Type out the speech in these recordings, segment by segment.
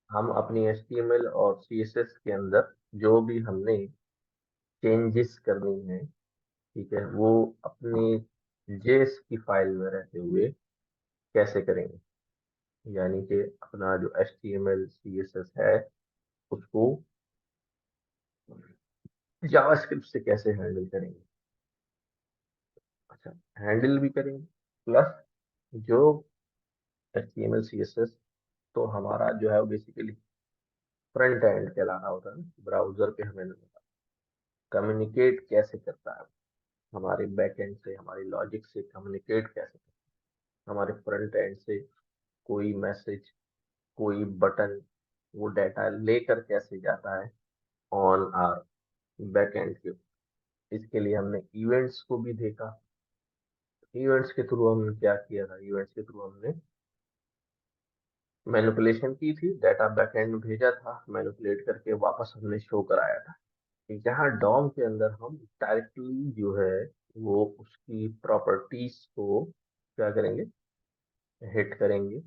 हम अपनी HTML और CSS के अंदर जो भी हमने चेंजेस करनी है, ठीक है, वो अपनी जेएस की फाइल में रहते हुए कैसे करेंगे। यानी कि अपना जो HTML CSS है उसको जावास्क्रिप्ट से कैसे हैंडल करेंगे। अच्छा, हैंडल भी करेंगे प्लस जो HTML CSS तो हमारा जो है वो बेसिकली फ्रंट एंड कहला रहा होता है, ब्राउजर पे हमें कम्युनिकेट कैसे करता है, हमारे बैक एंड से हमारी लॉजिक से कम्युनिकेट कैसे करता है, हमारे फ्रंट एंड से कोई मैसेज कोई बटन वो डाटा लेकर कैसे जाता है ऑन आर बैक एंड के। इसके लिए हमने इवेंट्स को भी देखा। इवेंट्स के थ्रू हमने क्या किया था, इवेंट्स के थ्रू हमने मैनिपुलेशन की थी, डाटा बैकएंड में भेजा था, मैनिपुलेट करके वापस हमने शो कराया था। यहाँ डॉम के अंदर हम डायरेक्टली जो है वो उसकी प्रॉपर्टीज को क्या करेंगे, हिट करेंगे,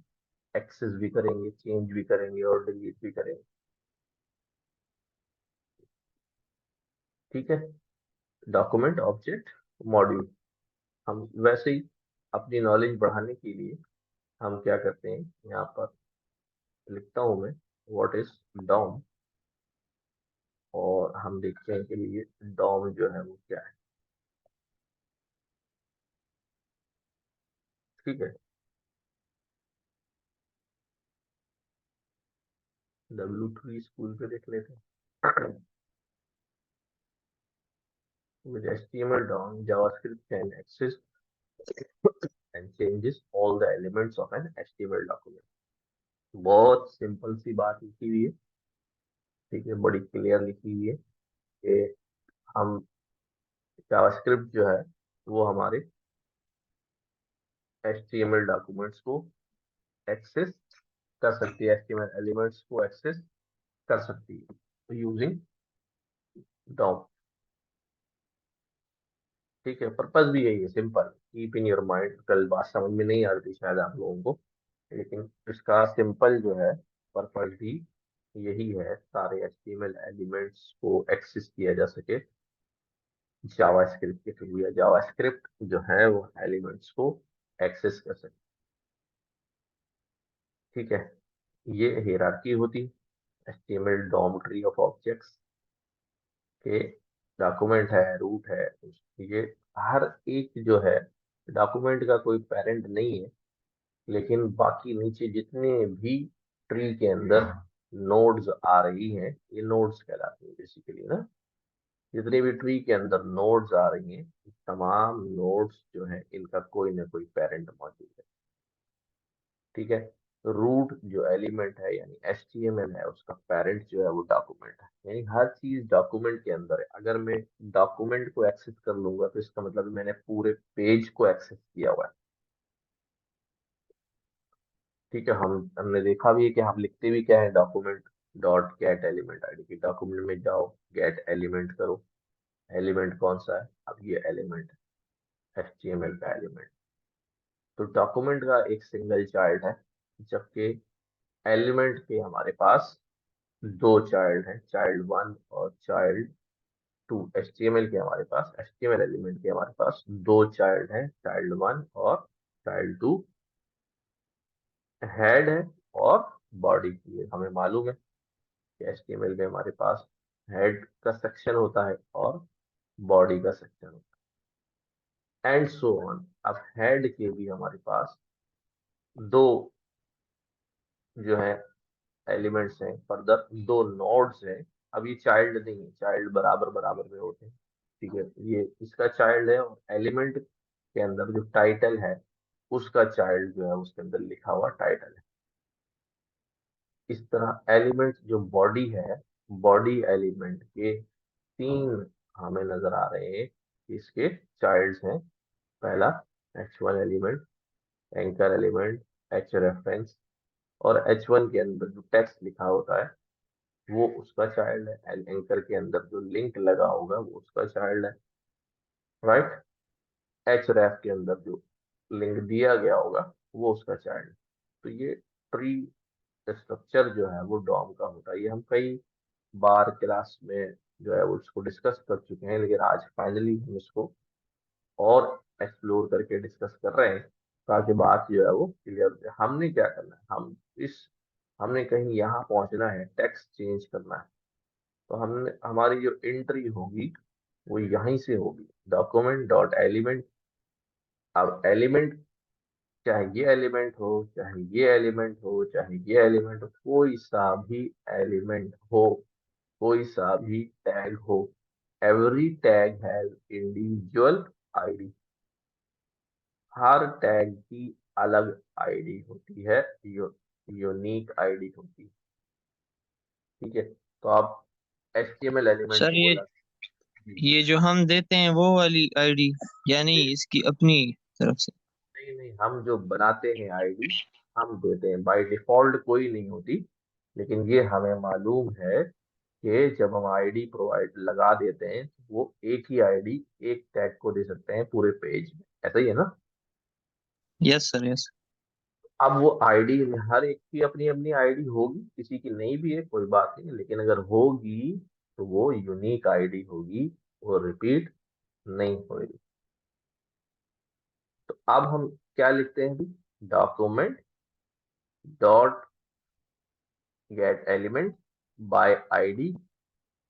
एक्सेस भी करेंगे, चेंज भी करेंगे और डिलीट भी करेंगे। ठीक है, डॉक्यूमेंट ऑब्जेक्ट मॉड्यूल। हम वैसे ही अपनी नॉलेज बढ़ाने के लिए हम क्या करते हैं, यहाँ पर लिखता हूं मैं व्हाट इज डॉम, और हम देखते हैं कि ये डॉम जो है वो क्या है। ठीक है, W3 स्कूल पे देख लेते हैं। With HTML DOM, JavaScript can access and changes all the elements of an HTML document। बहुत सिंपल सी बात लिखी हुई है, ठीक है, बड़ी क्लियर लिखी हुई है कि हम जावास्क्रिप्ट जो है वो हमारे HTML डॉक्यूमेंट्स को एक्सेस कर सकती है, HTML एलिमेंट्स को एक्सेस कर सकती है यूजिंग डॉम। ठीक है, पर्पस भी यही है, simple, keep in your mind. कल बात समझ में नहीं आ रही थी शायद आप लोगों को, लेकिन इसका सिंपल जो है पर्पस भी यही है, सारे HTML एलिमेंट्स को एक्सेस किया जा सके जावास्क्रिप्ट के थ्रू, या जावास्क्रिप्ट जो है वो एलिमेंट्स को एक्सेस कर सके। ठीक है, ये हायरार्की होती है HTML DOM tree of objects के। डॉक्यूमेंट है, रूट है, ये हर एक जो है डॉक्यूमेंट का कोई पेरेंट नहीं है, लेकिन बाकी नीचे जितने भी ट्री के अंदर नोड्स आ रही हैं, ये नोड्स कहलाते हैं बेसिकली ना। जितने भी ट्री के अंदर नोड्स आ रही हैं, तमाम नोड्स जो है इनका कोई ना कोई पेरेंट मौजूद है। ठीक है, रूट जो एलिमेंट है यानी HTML है, उसका पेरेंट जो है वो डॉक्यूमेंट है। यानी हर चीज डॉक्यूमेंट के अंदर है। अगर मैं डॉक्यूमेंट को एक्सेस कर लूंगा तो इसका मतलब मैंने पूरे पेज को एक्सेस किया हुआ है। ठीक है, हमने देखा भी है कि हम लिखते भी क्या है, document dot gate element ID की, डॉक्यूमेंट में जाओ गेट एलिमेंट करो। एलिमेंट कौन सा है, अब ये एलिमेंट HTML का एलिमेंट। तो डॉक्यूमेंट का एक सिंगल चाइल्ड है, जबकि एलिमेंट के हमारे पास दो चाइल्ड हैं, चाइल्ड वन और चाइल्ड टू। HTML के हमारे पास, HTML एलिमेंट के हमारे पास दो चाइल्ड हैं, चाइल्ड वन और चाइल्ड टू। हेड है और बॉडी की है। हमें मालूम है कि HTML में हमारे पास हेड का सेक्शन होता है और बॉडी का सेक्शन होता है, एंड सो ऑन। अब हेड के भी हमारे पास दो जो है एलिमेंट्स हैं, फर्दर दो नोड्स हैं। अब ये चाइल्ड नहीं है, चाइल्ड बराबर बराबर में होते हैं। ठीक है, ये इसका चाइल्ड है, और एलिमेंट के अंदर जो टाइटल है उसका चाइल्ड जो है उसके अंदर लिखा हुआ टाइटल है। इस तरह एलिमेंट जो बॉडी है, बॉडी एलिमेंट के तीन हमें नजर आ रहे हैं कि इसके चाइल्ड्स हैं। पहला H1 element, anchor element, H reference, और H1 के अंदर जो टेक्स्ट लिखा होता है वो उसका चाइल्ड है। एंकर के अंदर जो लिंक लगा होगा वो उसका चाइल्ड है, राइट। H रेफ के अंदर जो लिंक दिया गया होगा वो उसका चाइल्ड है। तो ये ट्री स्ट्रक्चर जो है वो डॉम का होता है। ये हम कई बार क्लास में जो है वो इसको डिस्कस कर चुके हैं, लेकिन आज फाइनली हम इसको और एक्सप्लोर करके डिस्कस कर रहे हैं, ताकि बात जो है वो क्लियर हो जाए। हमने क्या करना है, हमने कहीं यहाँ पहुंचना है, टेक्स्ट चेंज करना है। तो हमने हमारी जो एंट्री होगी वो यहीं से होगी, डॉक्यूमेंट डॉट एलिमेंट। अब एलिमेंट, चाहे ये एलिमेंट हो, चाहे ये एलिमेंट हो, चाहे ये एलिमेंट हो, कोई सा भी एलिमेंट हो, कोई सा भी टैग हो, every tag has individual ID. Her tag की अलग आईडी होती है, यूनिक आईडी होती है। ठीक है, तो आप एचटीएमएल एलिमेंट सर को बोला। जी। ये जो हम देते हैं वो वाली आईडी, यानी नहीं इसकी अपनी तरफ से? नहीं नहीं, हम जो बनाते हैं आईडी हम देते हैं, बाय डिफॉल्ट कोई नहीं होती। लेकिन ये हमें मालूम है कि जब हम आईडी प्रोवाइड लगा देते हैं तो वो एक ही आईडी एक टैग को दे सकते हैं पूरे पेज में, ऐसा ही है ना। Yes sir, yes. अब वो आईडी में हर एक की अपनी अपनी आईडी होगी, किसी की नहीं भी है कोई बात नहीं, लेकिन अगर होगी तो वो यूनिक आईडी होगी, वो रिपीट नहीं होगी। तो अब हम क्या लिखते हैं, document dot gate element by ID,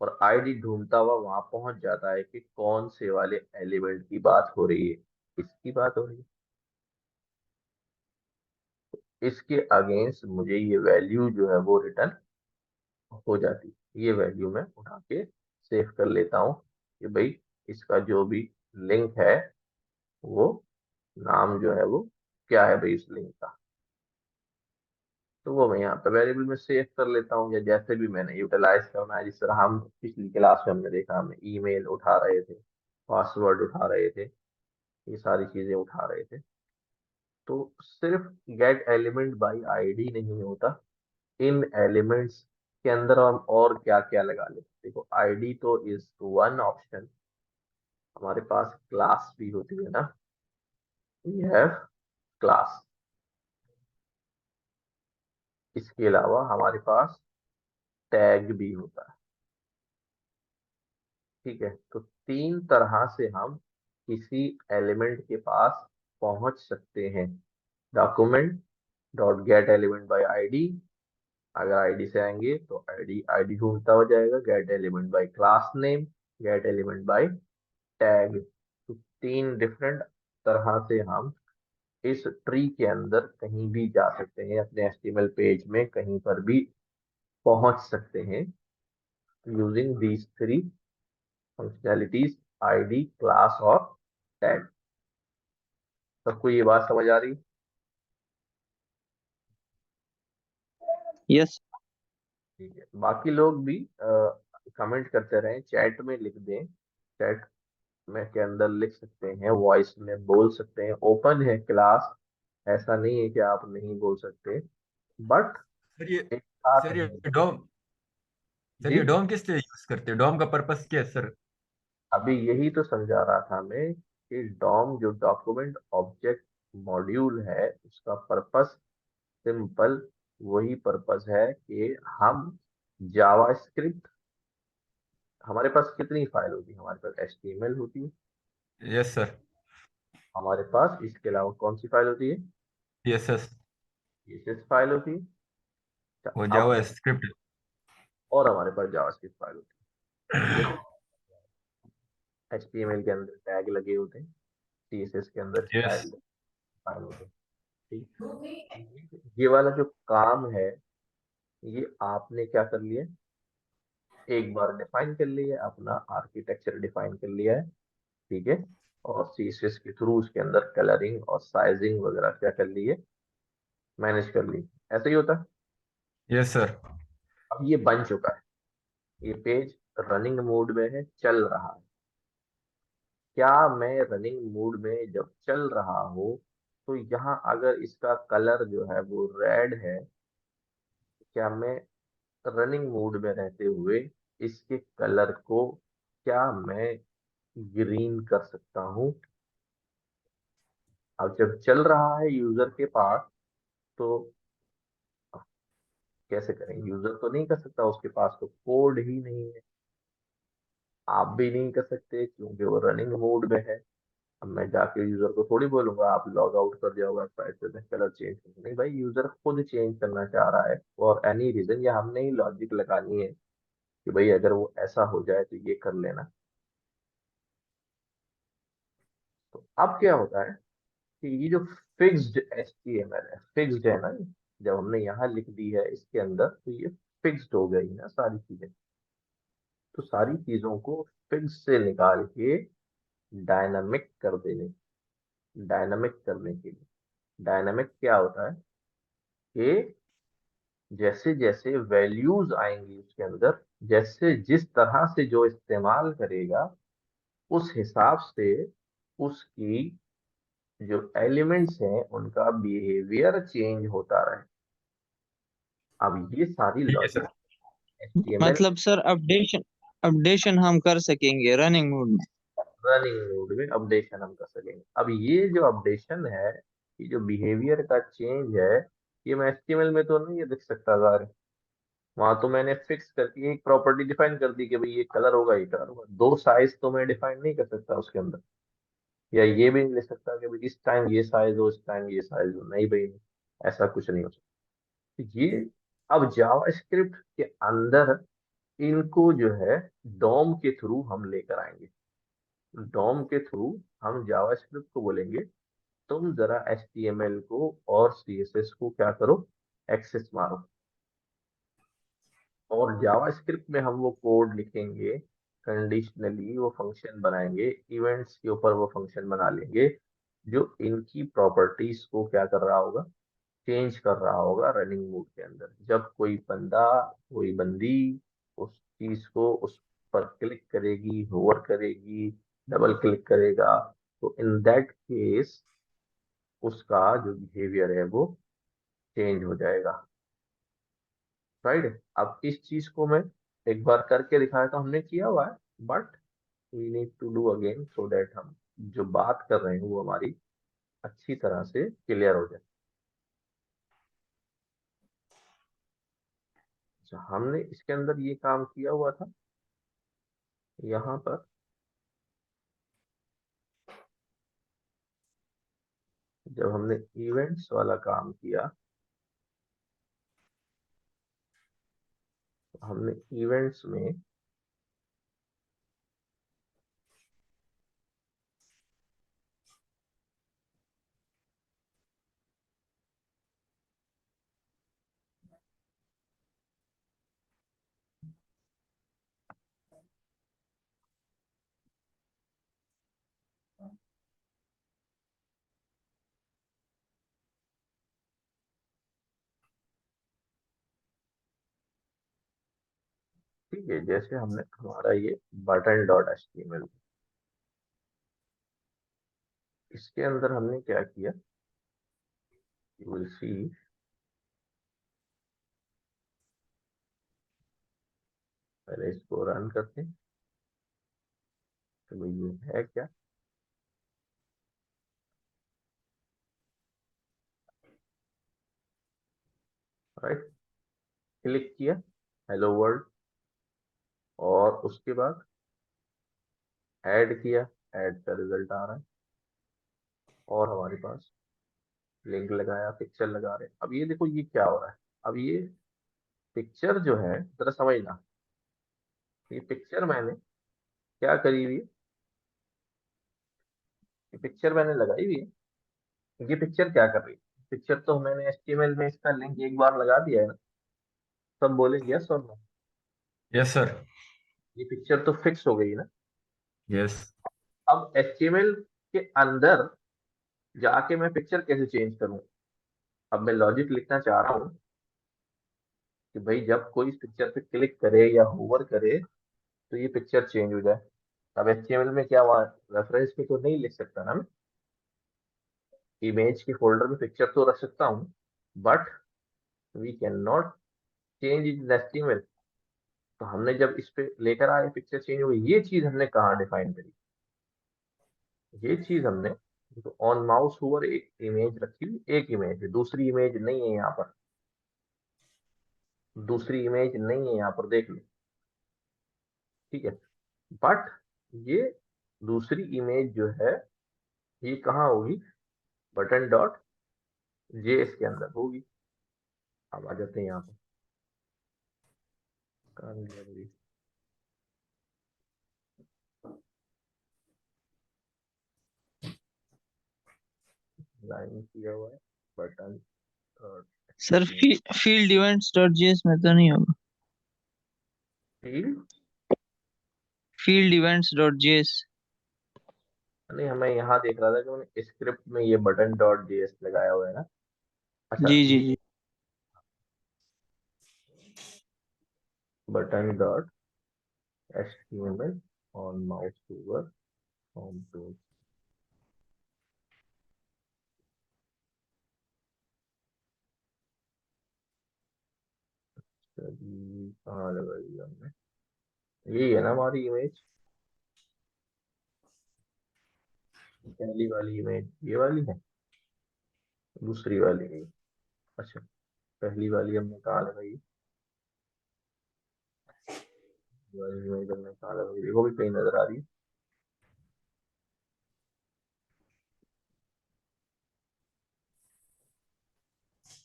और आईडी ढूंढता हुआ वहां पहुंच जाता है कि कौन से वाले एलिमेंट की बात हो रही है, किसकी बात हो रही है। इसके अगेंस्ट मुझे ये वैल्यू जो है वो रिटर्न हो जाती। ये वैल्यू मैं उठा के सेव कर लेता हूँ कि भाई इसका जो भी लिंक है वो नाम जो है वो क्या है भाई इस लिंक का। तो वो मैं यहाँ पे वेरिएबल में सेव कर लेता हूँ, या जैसे भी मैंने यूटिलाइज करना है। जिस तरह हम पिछली क्लास में हमने देखा, हमने ईमेल उठा रहे थे, पासवर्ड उठा रहे थे, ये सारी चीजें उठा रहे थे। तो सिर्फ गेट एलिमेंट बाई आईडी नहीं होता, इन एलिमेंट्स के अंदर हम और क्या क्या लगा ले। देखो आईडी तो इज वन ऑप्शन, हमारे पास क्लास भी होती है ना, वी हैव क्लास। इसके अलावा हमारे पास टैग भी होता है। ठीक है, तो तीन तरह से हम किसी एलिमेंट के पास पहुंच सकते हैं। Document dot gate element by ID, अगर आईडी से आएंगे तो आईडी आईडी ढूंढता हो जाएगा। Gate element by class name, gate element by tag. तो तीन डिफरेंट तरह से हम इस ट्री के अंदर कहीं भी जा सकते हैं, अपने एचटीएमएल पेज में कहीं पर भी पहुंच सकते हैं, using these three functionalities, ID, class और टैग। सबको ये बात समझ आ रही? यस। ठीक है, बाकी लोग भी कमेंट करते रहें, चैट में लिख दें, चैट में के अंदर लिख सकते हैं, वॉइस में बोल सकते हैं, ओपन है क्लास, ऐसा नहीं है कि आप नहीं बोल सकते। बट सर ये एक साथ सर ये नहीं। डोम सर जी, ये डोम किस लिए यूज करते हैं? डोम का पर्पस क्या है सर? अभी यही तो समझा रहा था मैं कि डॉम जो डॉक्यूमेंट ऑब्जेक्ट मॉड्यूल है, उसका पर्पस सिंपल वही पर्पस है कि हम जावास्क्रिप्ट, हमारे पास कितनी फाइल होती है, हमारे पास एचटीएमएल होती है, यस सर। हमारे पास इसके अलावा कौन सी फाइल होती है, सीएसएस। सीएसएस फाइल होती है। अच्छा, वो अब जावा स्क्रिप्ट। और हमारे पास जावास्क्रिप्ट फाइल होती है। जैसे एचटीएमएल के अंदर टैग लगे होते हैं, सीएसएस के अंदर यस। स्टाइल फाइल होते हैं। ठीक, ये वाला जो काम है ये आपने क्या कर लिया, एक बार डिफाइन कर लिया, अपना आर्किटेक्चर डिफाइन कर लिया है। ठीक है, और सीएसएस के थ्रू उसके अंदर कलरिंग और साइजिंग वगैरह क्या कर ली है, मैनेज कर ली। ऐसा ही होता है। Yes sir. अब ये बन चुका है, ये पेज रनिंग मोड में है, चल रहा है। क्या मैं रनिंग मोड में जब चल रहा हूँ तो यहाँ अगर इसका कलर जो है वो रेड है, क्या मैं रनिंग मोड में रहते हुए इसके कलर को क्या मैं ग्रीन कर सकता हूँ? अब जब चल रहा है यूजर के पास, तो कैसे करेंगे? यूजर तो नहीं कर सकता, उसके पास तो कोड ही नहीं है। आप भी नहीं कर सकते क्योंकि वो रनिंग मोड में है। अब मैं जाके यूजर को थोड़ी बोलूंगा आप लॉग आउट कर जाओ वेबसाइट से, कलर चेंज कर, नहीं भाई, यूजर खुद चेंज करना चाह रहा है और एनी रीजन, या हमने ही लॉजिक लगानी है कि भाई अगर वो ऐसा हो जाए तो ये कर लेना। तो अब क्या होता है कि ये जो फिक्स्ड HTML है, फिक्स्ड है ना, जब हमने यहाँ लिख दी है इसके अंदर तो ये फिक्स्ड हो गई ना सारी चीजें। तो सारी चीजों को फिक्स से निकाल के डायनामिक कर देने, डायनामिक करने के लिए, डायनामिक क्या होता है कि जैसे जैसे वैल्यूज आएंगी उसके अंदर, जैसे जिस तरह से जो इस्तेमाल करेगा उस हिसाब से उसकी जो एलिमेंट्स हैं उनका बिहेवियर चेंज होता रहे। अब ये सारी ठीक है लॉजिक सर। HTML मतलब सर अपडेशन अपडेशन हम कर सकेंगे रनिंग मोड में। रनिंग मोड में अपडेशन हम कर सकेंगे। अब ये जो अपडेशन है, ये जो बिहेवियर का चेंज है, ये मैं HTML में तो नहीं लिख सकता यार। वहां तो मैंने फिक्स करके एक प्रॉपर्टी डिफाइन कर दी कि भाई ये कलर होगा, ये कलर होगा। दो साइज तो मैं डिफाइन नहीं कर सकता उसके अंदर, या ये भी नहीं लिख सकता कि भाई इस टाइम ये साइज हो, इस टाइम ये साइज हो, नहीं भाई नहीं, ऐसा कुछ नहीं हो सकता। तो ये अब जावास्क्रिप्ट के अंदर इनको जो है डॉम के थ्रू हम लेकर आएंगे। डॉम के थ्रू हम जावास्क्रिप्ट को बोलेंगे तुम जरा HTML को और CSS को क्या करो, एक्सेस मारो। और जावास्क्रिप्ट में हम वो कोड लिखेंगे, कंडीशनली वो फंक्शन बनाएंगे, इवेंट्स के ऊपर वो फंक्शन बना लेंगे जो इनकी प्रॉपर्टीज को क्या कर रहा होगा, चेंज कर रहा होगा रनिंग मोड के अंदर। जब कोई बंदा, कोई बंदी उस चीज को उस पर क्लिक करेगी, होवर करेगी, डबल क्लिक करेगा, तो इन दैट केस उसका जो बिहेवियर है वो चेंज हो जाएगा। राइट। अब इस चीज को मैं एक बार करके दिखाया तो हमने किया हुआ है, but we need to do again so that हम जो बात कर रहे हैं वो हमारी अच्छी तरह से क्लियर हो जाए। अच्छा, हमने इसके अंदर ये काम किया हुआ था यहाँ पर, जब हमने इवेंट्स वाला काम किया, तो हमने इवेंट्स में ठीक है, जैसे हमने हमारा ये button.html, इसके अंदर हमने क्या किया, यू विल सी। पहले इसको रन करते हैं तो भाई ये है क्या। राइट, क्लिक किया, हेलो वर्ल्ड, और उसके बाद ऐड किया, ऐड का रिजल्ट आ रहा है, और हमारे पास लिंक लगाया, पिक्चर लगा रहे हैं। अब ये देखो ये क्या हो रहा है। अब ये पिक्चर जो है जरा समझना, ये पिक्चर मैंने क्या करी हुई है, ये पिक्चर मैंने लगाई हुई है। ये पिक्चर क्या कर रही है, पिक्चर तो मैंने HTML में इसका लिंक एक बार लगा दिया है ना, सब बोलेंगे यस और नो। Yes sir. ये पिक्चर तो फिक्स हो गई ना। यस। अब HTML के अंदर जाके मैं पिक्चर कैसे चेंज करूं? अब मैं लॉजिक लिखना चाह रहा हूँ कि भाई जब कोई इस पिक्चर पे क्लिक करे या होवर करे तो ये पिक्चर चेंज हो जाए। अब HTML में क्या, वहाँ रेफरेंस पे तो नहीं लिख सकता ना मैं, इमेज के फोल्डर में पिक्चर तो रख सकता हूँ, but we can not change in HTML। तो हमने जब इस पे लेकर आए पिक्चर चेंज हो गई, ये चीज हमने कहाँ डिफाइन करी, ये चीज हमने, तो ऑन माउस हुआ एक इमेज रखी हुई, एक इमेज है, दूसरी इमेज नहीं है यहाँ पर। दूसरी इमेज नहीं है यहाँ पर, देख लो। ठीक है, बट ये दूसरी इमेज जो है ये कहाँ होगी? बटन डॉट जेएस के अंदर होगी। अब आ जाते हैं यहाँ पर। कहाँ गया भाई? लाइन किया हुआ है button sir field events dot JS में तो नहीं होगा? Field. Field events dot JS. नहीं, हमें यहाँ देख रहा था कि मैंने स्क्रिप्ट में ये बटन डॉट जेएस लगाया हुआ है ना। अच्छा, जी जी ये जी। Button dot HTML on mouse over home page। चलिए, कहाँ लगाई हमने? यही है ना हमारी इमेज, पहली वाली इमेज ये वाली है, दूसरी वाली नहीं। अच्छा, पहली वाली हमने कहाँ लगाई? वाली इमेज हमने कहाँ लगाई? देखो भी कहीं नजर आ रही है?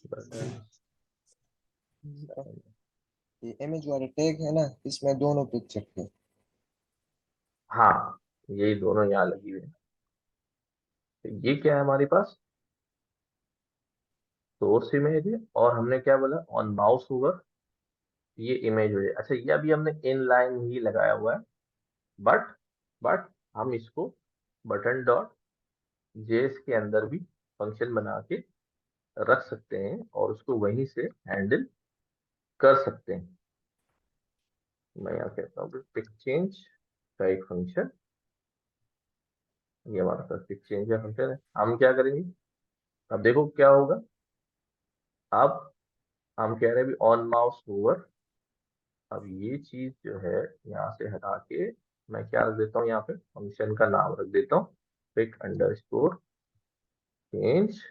बटन। ये इमेज वाले टैग है ना, इसमें दोनों पिक्चर थे। हाँ, यही दोनों यहाँ लगी हुई है। तो ये क्या है हमारे पास? सोर्स इमेज है, और हमने क्या बोला? ऑन माउस ओवर ये इमेज हो जाए। अच्छा, ये अभी हमने इन लाइन ही लगाया हुआ है, बट बट हम इसको बटन डॉट जेएस के अंदर भी फंक्शन बना के रख सकते हैं और उसको वहीं से हैंडल कर सकते हैं। मैं यहाँ कहता हूँ पिक चेंज का एक फंक्शन, ये हमारे पास पिक चेंज का फंक्शन है। हम क्या करेंगे? अब देखो क्या होगा। अब हम कह रहे हैं भी ऑन माउस ओवर। अब ये चीज जो है यहाँ से हटा के मैं क्या रख देता हूँ? यहाँ पे फंक्शन का नाम रख देता हूँ, पिक अंडरस्कोर चेंज।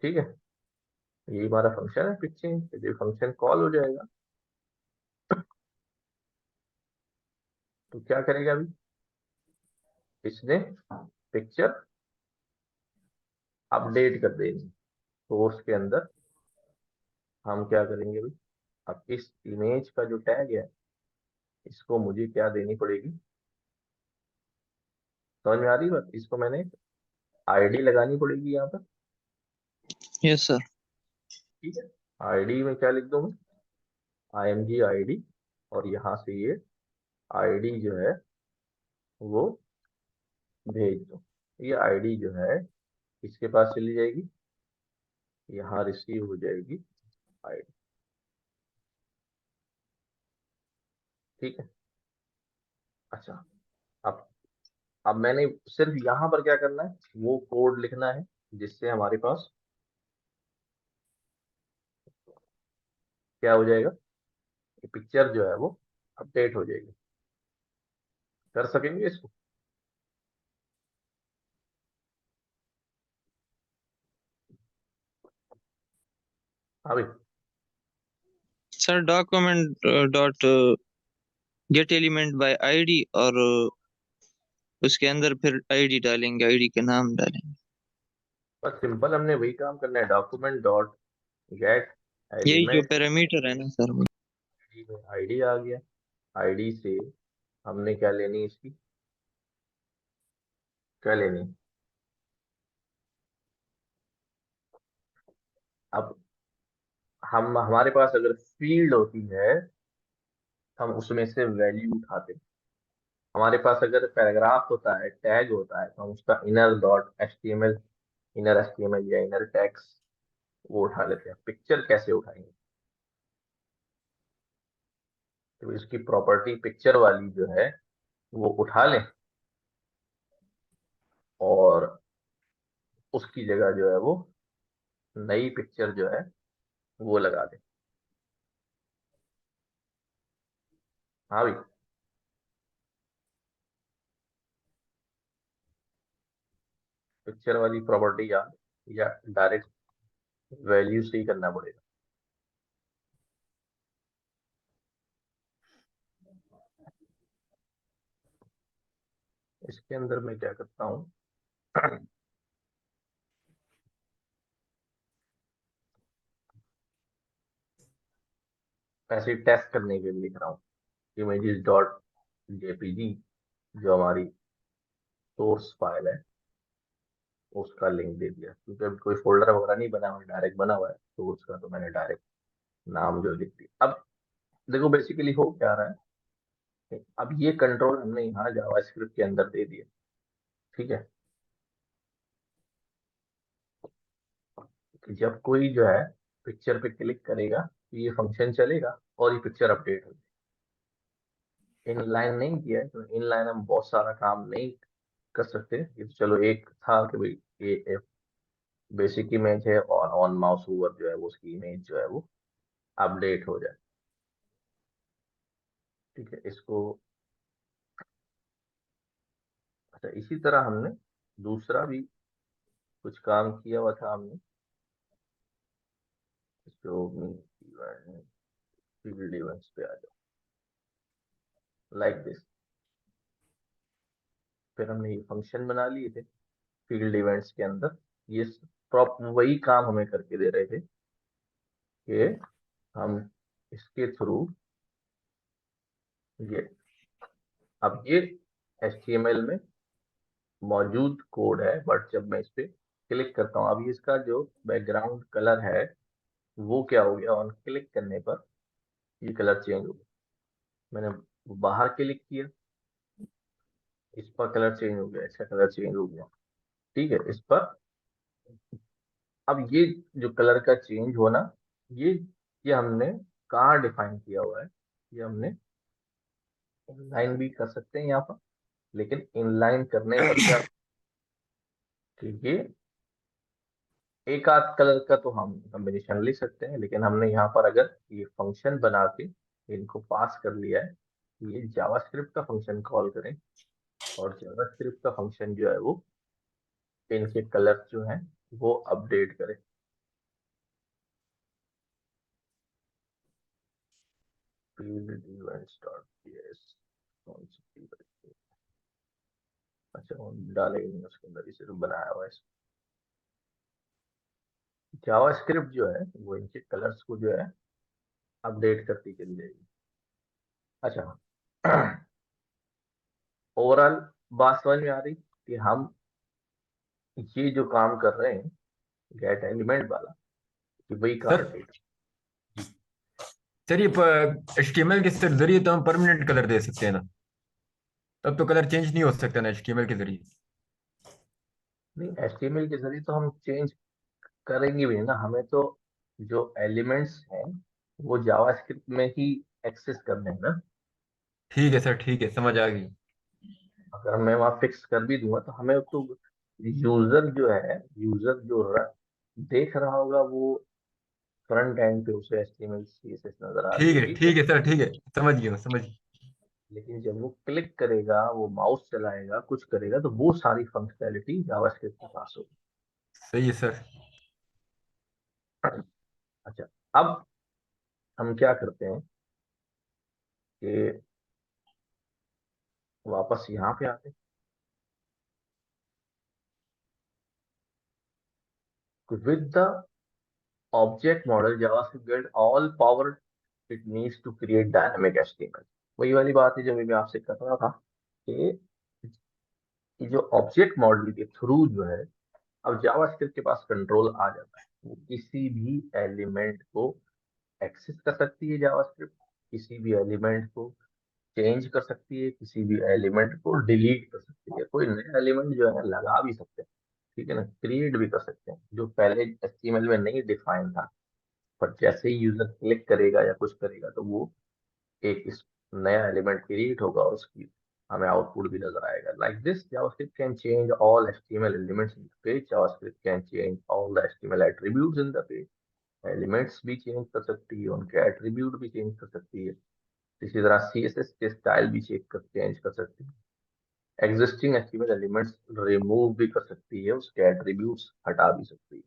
ठीक है, यही हमारा फंक्शन है पिक चेंज। ये फंक्शन कॉल हो जाएगा। तो क्या करेगा अभी? इसने पिक्चर अपडेट कर देंगे सोर्स के अंदर। हम क्या करेंगे भाई? अब इस इमेज का जो टैग है इसको मुझे क्या देनी पड़ेगी? समझ में आ रही बात? इसको मैंने आईडी लगानी पड़ेगी यहाँ पर। Yes sir. ठीक है, आईडी में क्या लिख दूं मैं? IMG आईडी, और यहाँ से ये आईडी जो है वो भेज दो। ये आईडी जो है किसके पास चली जाएगी? यहाँ रिसीव हो जाएगी आईडी। ठीक है। अच्छा, अब अब मैंने सिर्फ यहाँ पर क्या करना है? वो कोड लिखना है जिससे हमारे पास क्या हो जाएगा? पिक्चर जो है वो अपडेट हो जाएगी। कर सकेंगे इसको? हाँ भाई। Sir document dot gate element by ID, और उसके अंदर फिर आईडी डालेंगे, आईडी के नाम डालेंगे। बस सिंपल हमने वही काम करना है, डॉक्यूमेंट डॉट गेट यही जो एलिमेंट। पैरामीटर है ना सर वो। में आईडी आ गया। आईडी से हमने क्या लेनी इसकी? क्या लेनी? अब हम हमारे पास अगर फील्ड होती है हम उसमें से वैल्यू उठाते हैं। हमारे पास अगर पैराग्राफ होता है, टैग होता है, तो हम उसका inner dot HTML, inner HTML या इनर टैग्स वो उठा लेते हैं। पिक्चर कैसे उठाएंगे? तो इसकी प्रॉपर्टी पिक्चर वाली जो है वो उठा लें और उसकी जगह जो है वो नई पिक्चर जो है वो लगा दें। हाँ भाई, पिक्चर वाली प्रॉपर्टी या डायरेक्ट वैल्यू सही करना पड़ेगा। इसके अंदर मैं क्या करता हूँ, ऐसे टेस्ट करने के लिए लिख रहा हूँ images डॉट जेपीजी, जो हमारी सोर्स फाइल है उसका लिंक दे दिया, क्योंकि अभी कोई फोल्डर वगैरह नहीं बना हुआ, डायरेक्ट बना हुआ है सोर्स का, तो मैंने डायरेक्ट नाम जो लिख दिया। अब देखो बेसिकली हो क्या रहा है कि अब ये कंट्रोल हमने यहाँ जावास्क्रिप्ट के अंदर दे दिया, ठीक है, कि जब कोई जो है पिक्चर पे क्लिक करेगा तो ये फंक्शन चलेगा और ये पिक्चर अपडेट हो जाएगी। इनलाइन नहीं किया है तो इनलाइन हम बहुत सारा काम नहीं कर सकते, ये तो चलो एक था कि भाई ये बेसिक इमेज है और ऑन माउस ओवर जो है वो उसकी इमेज जो है वो अपडेट हो जाए, ठीक है। इसको अच्छा, इसी तरह हमने दूसरा भी कुछ काम किया हुआ था हमने, जो फील्ड इवेंट्स पे आ जाओ, लाइक दिस। फिर हमने ये फंक्शन बना लिए थे फील्ड इवेंट्स के अंदर, ये प्रॉप वही काम हमें करके दे रहे थे कि हम इसके थ्रू ये, अब ये HTML में मौजूद कोड है, बट जब मैं इस पे क्लिक करता हूँ, अभी इसका जो बैकग्राउंड कलर है वो क्या हो गया, ऑन क्लिक करने पर ये कलर चेंज हो गया। मैंने बाहर क्लिक किया, इसका कलर चेंज हो गया, इसका कलर चेंज हो गया, ठीक है। इस पर अब ये जो कलर का चेंज होना, ये ये हमने कहाँ डिफाइन किया हुआ है, ये हमने इनलाइन भी कर सकते हैं यहाँ पर, लेकिन इनलाइन करने पर क्या, ठीक है, एक आध कलर का तो हम कॉम्बिनेशन ले सकते हैं, लेकिन हमने यहाँ पर अगर ये फंक्शन बना के इनको पास कर लिया है, ये जावास्क्रिप्ट का फंक्शन कॉल करें और जावास्क्रिप्ट का फंक्शन जो है वो इनके कलर जो है वो अपडेट करे। field events dot ps कौन सी field है? अच्छा वो डालेंगे उसके अंदर, इसे तो बनाया हुआ है। जावास्क्रिप्ट जो है वो इनके कलर्स को जो है अपडेट करती चली जाएगी। अच्छा, ओवरऑल बात समझ में आ रही कि हम ये जो काम कर रहे हैं गेट एलिमेंट वाला, कि वही काम सर डेटा। सर ये HTML के सर जरिए तो हम परमानेंट कलर दे सकते हैं ना, तब तो कलर चेंज नहीं हो सकता ना HTML के जरिए। नहीं, HTML के जरिए तो हम चेंज करेंगे भी नहीं ना, हमें तो जो एलिमेंट्स हैं वो जावास्क्रिप्ट में ही एक्सेस करने हैं ना। ठीक है सर, ठीक है, समझ आ गई। अगर मैं वहां फिक्स कर भी दूंगा तो हमें तो यूजर जो है, यूजर जो देख रहा होगा वो फ्रंट एंड पे उसे HTML CSS नजर आ रही होगी, ठीक है सर, ठीक है, समझ गया, मैं समझ गया। लेकिन जब वो क्लिक करेगा, वो माउस चलाएगा, कुछ करेगा, तो वो सारी फंक्शनैलिटी जावास्क्रिप्ट के पास होगी। सही है सर। अच्छा, अब हम क्या करते हैं कि वापस यहाँ पे आते हैं, with the object model JavaScript get all power it needs to create dynamic HTML। वही वाली बात है जो मैं आपसे कर रहा था कि ये जो ऑब्जेक्ट मॉडल के थ्रू जो है, अब जावास्क्रिप्ट के पास कंट्रोल आ जाता है, वो किसी भी एलिमेंट को एक्सेस कर सकती है, जावास्क्रिप्ट किसी भी एलिमेंट को चेंज कर सकती है, किसी भी एलिमेंट को डिलीट कर सकती है, कोई नया एलिमेंट जो है लगा भी सकते हैं, ठीक है ना, क्रिएट भी कर सकते हैं, जो पहले HTML में नहीं डिफाइन था। पर जैसे ही यूजर क्लिक करेगा या कुछ करेगा तो वो एक इस नया एलिमेंट क्रिएट होगा और उसकी हमें आउटपुट भी नजर आएगा। Like this JavaScript can change all HTML elements in the page, JavaScript can change all the HTML attributes in the page. Elements भी चेंज कर सकती है, उनके एट्रीब्यूट भी चेंज कर सकती है, इसी तरह CSS के स्टाइल भी चेंज कर सकती है, एग्जिस्टिंग HTML एलिमेंट्स रिमूव भी कर सकती है, उसके एट्रीब्यूट्स हटा भी सकती है।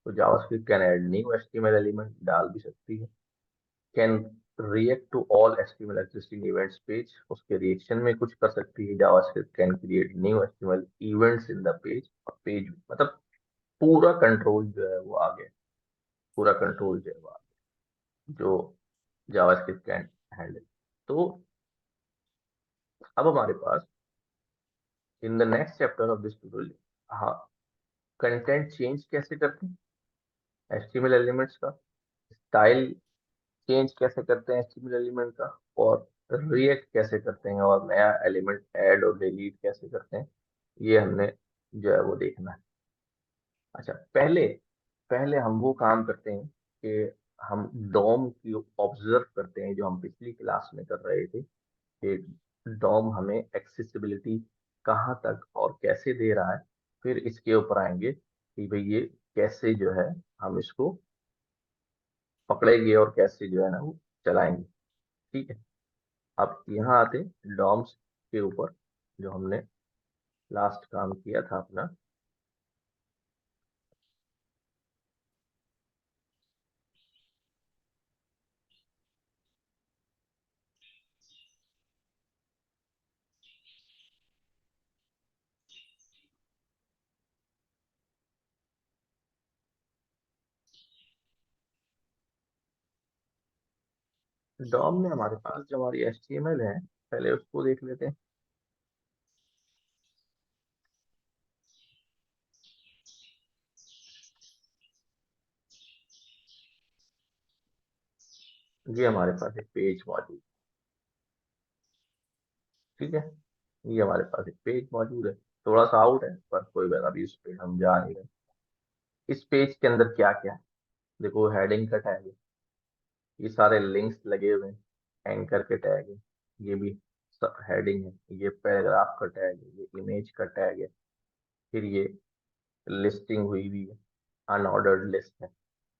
तो JavaScript can add new HTML element, डाल भी सकती है। Can react to all HTML existing events page, उसके रिएक्शन में कुछ कर सकती है। JavaScript can create new HTML events in the page, page मतलब पूरा कंट्रोल जो है वो आ गया, पूरा कंट्रोल जो है वो आ गया, जो जावास्क्रिप्ट कैन हैंडल। तो अब हमारे पास in the next chapter of this tutorial, हाँ, कंटेंट चेंज कैसे करते हैं एचटीएमएल एलिमेंट्स का, स्टाइल चेंज कैसे करते हैं एचटीएमएल एलिमेंट का, और रिएक्ट कैसे करते हैं और नया एलिमेंट ऐड और डिलीट कैसे करते हैं, ये हमने जो है वो देखना है। अच्छा, पहले पहले हम वो काम करते हैं कि हम डॉम की ऑब्जर्व करते हैं, जो हम पिछली क्लास में कर रहे थे कि डॉम हमें एक्सेसिबिलिटी कहाँ तक और कैसे दे रहा है। फिर इसके ऊपर आएंगे कि भाई ये कैसे जो है हम इसको पकड़ेंगे और कैसे जो है ना वो चलाएंगे। ठीक है, अब यहाँ आते हैं डॉम्स के ऊपर, जो हमने लास्ट काम किया था अपना। डॉम में हमारे पास जो हमारी एचटीएमएल है, पहले उसको देख लेते हैं। ये हमारे पास एक पेज मौजूद, ठीक है, ये हमारे पास एक पेज मौजूद है, थोड़ा सा आउट है पर कोई बात, अभी उस पे हम जा नहीं रहे। इस पेज के अंदर क्या क्या है, देखो हेडिंग का टैग है, ये सारे लिंक्स लगे हुए हैं, एंकर के टैग है, ये भी हेडिंग है, ये पैराग्राफ का टैग है, ये इमेज का टैग है, फिर ये लिस्टिंग हुई हुई है, अनऑर्डर्ड लिस्ट है,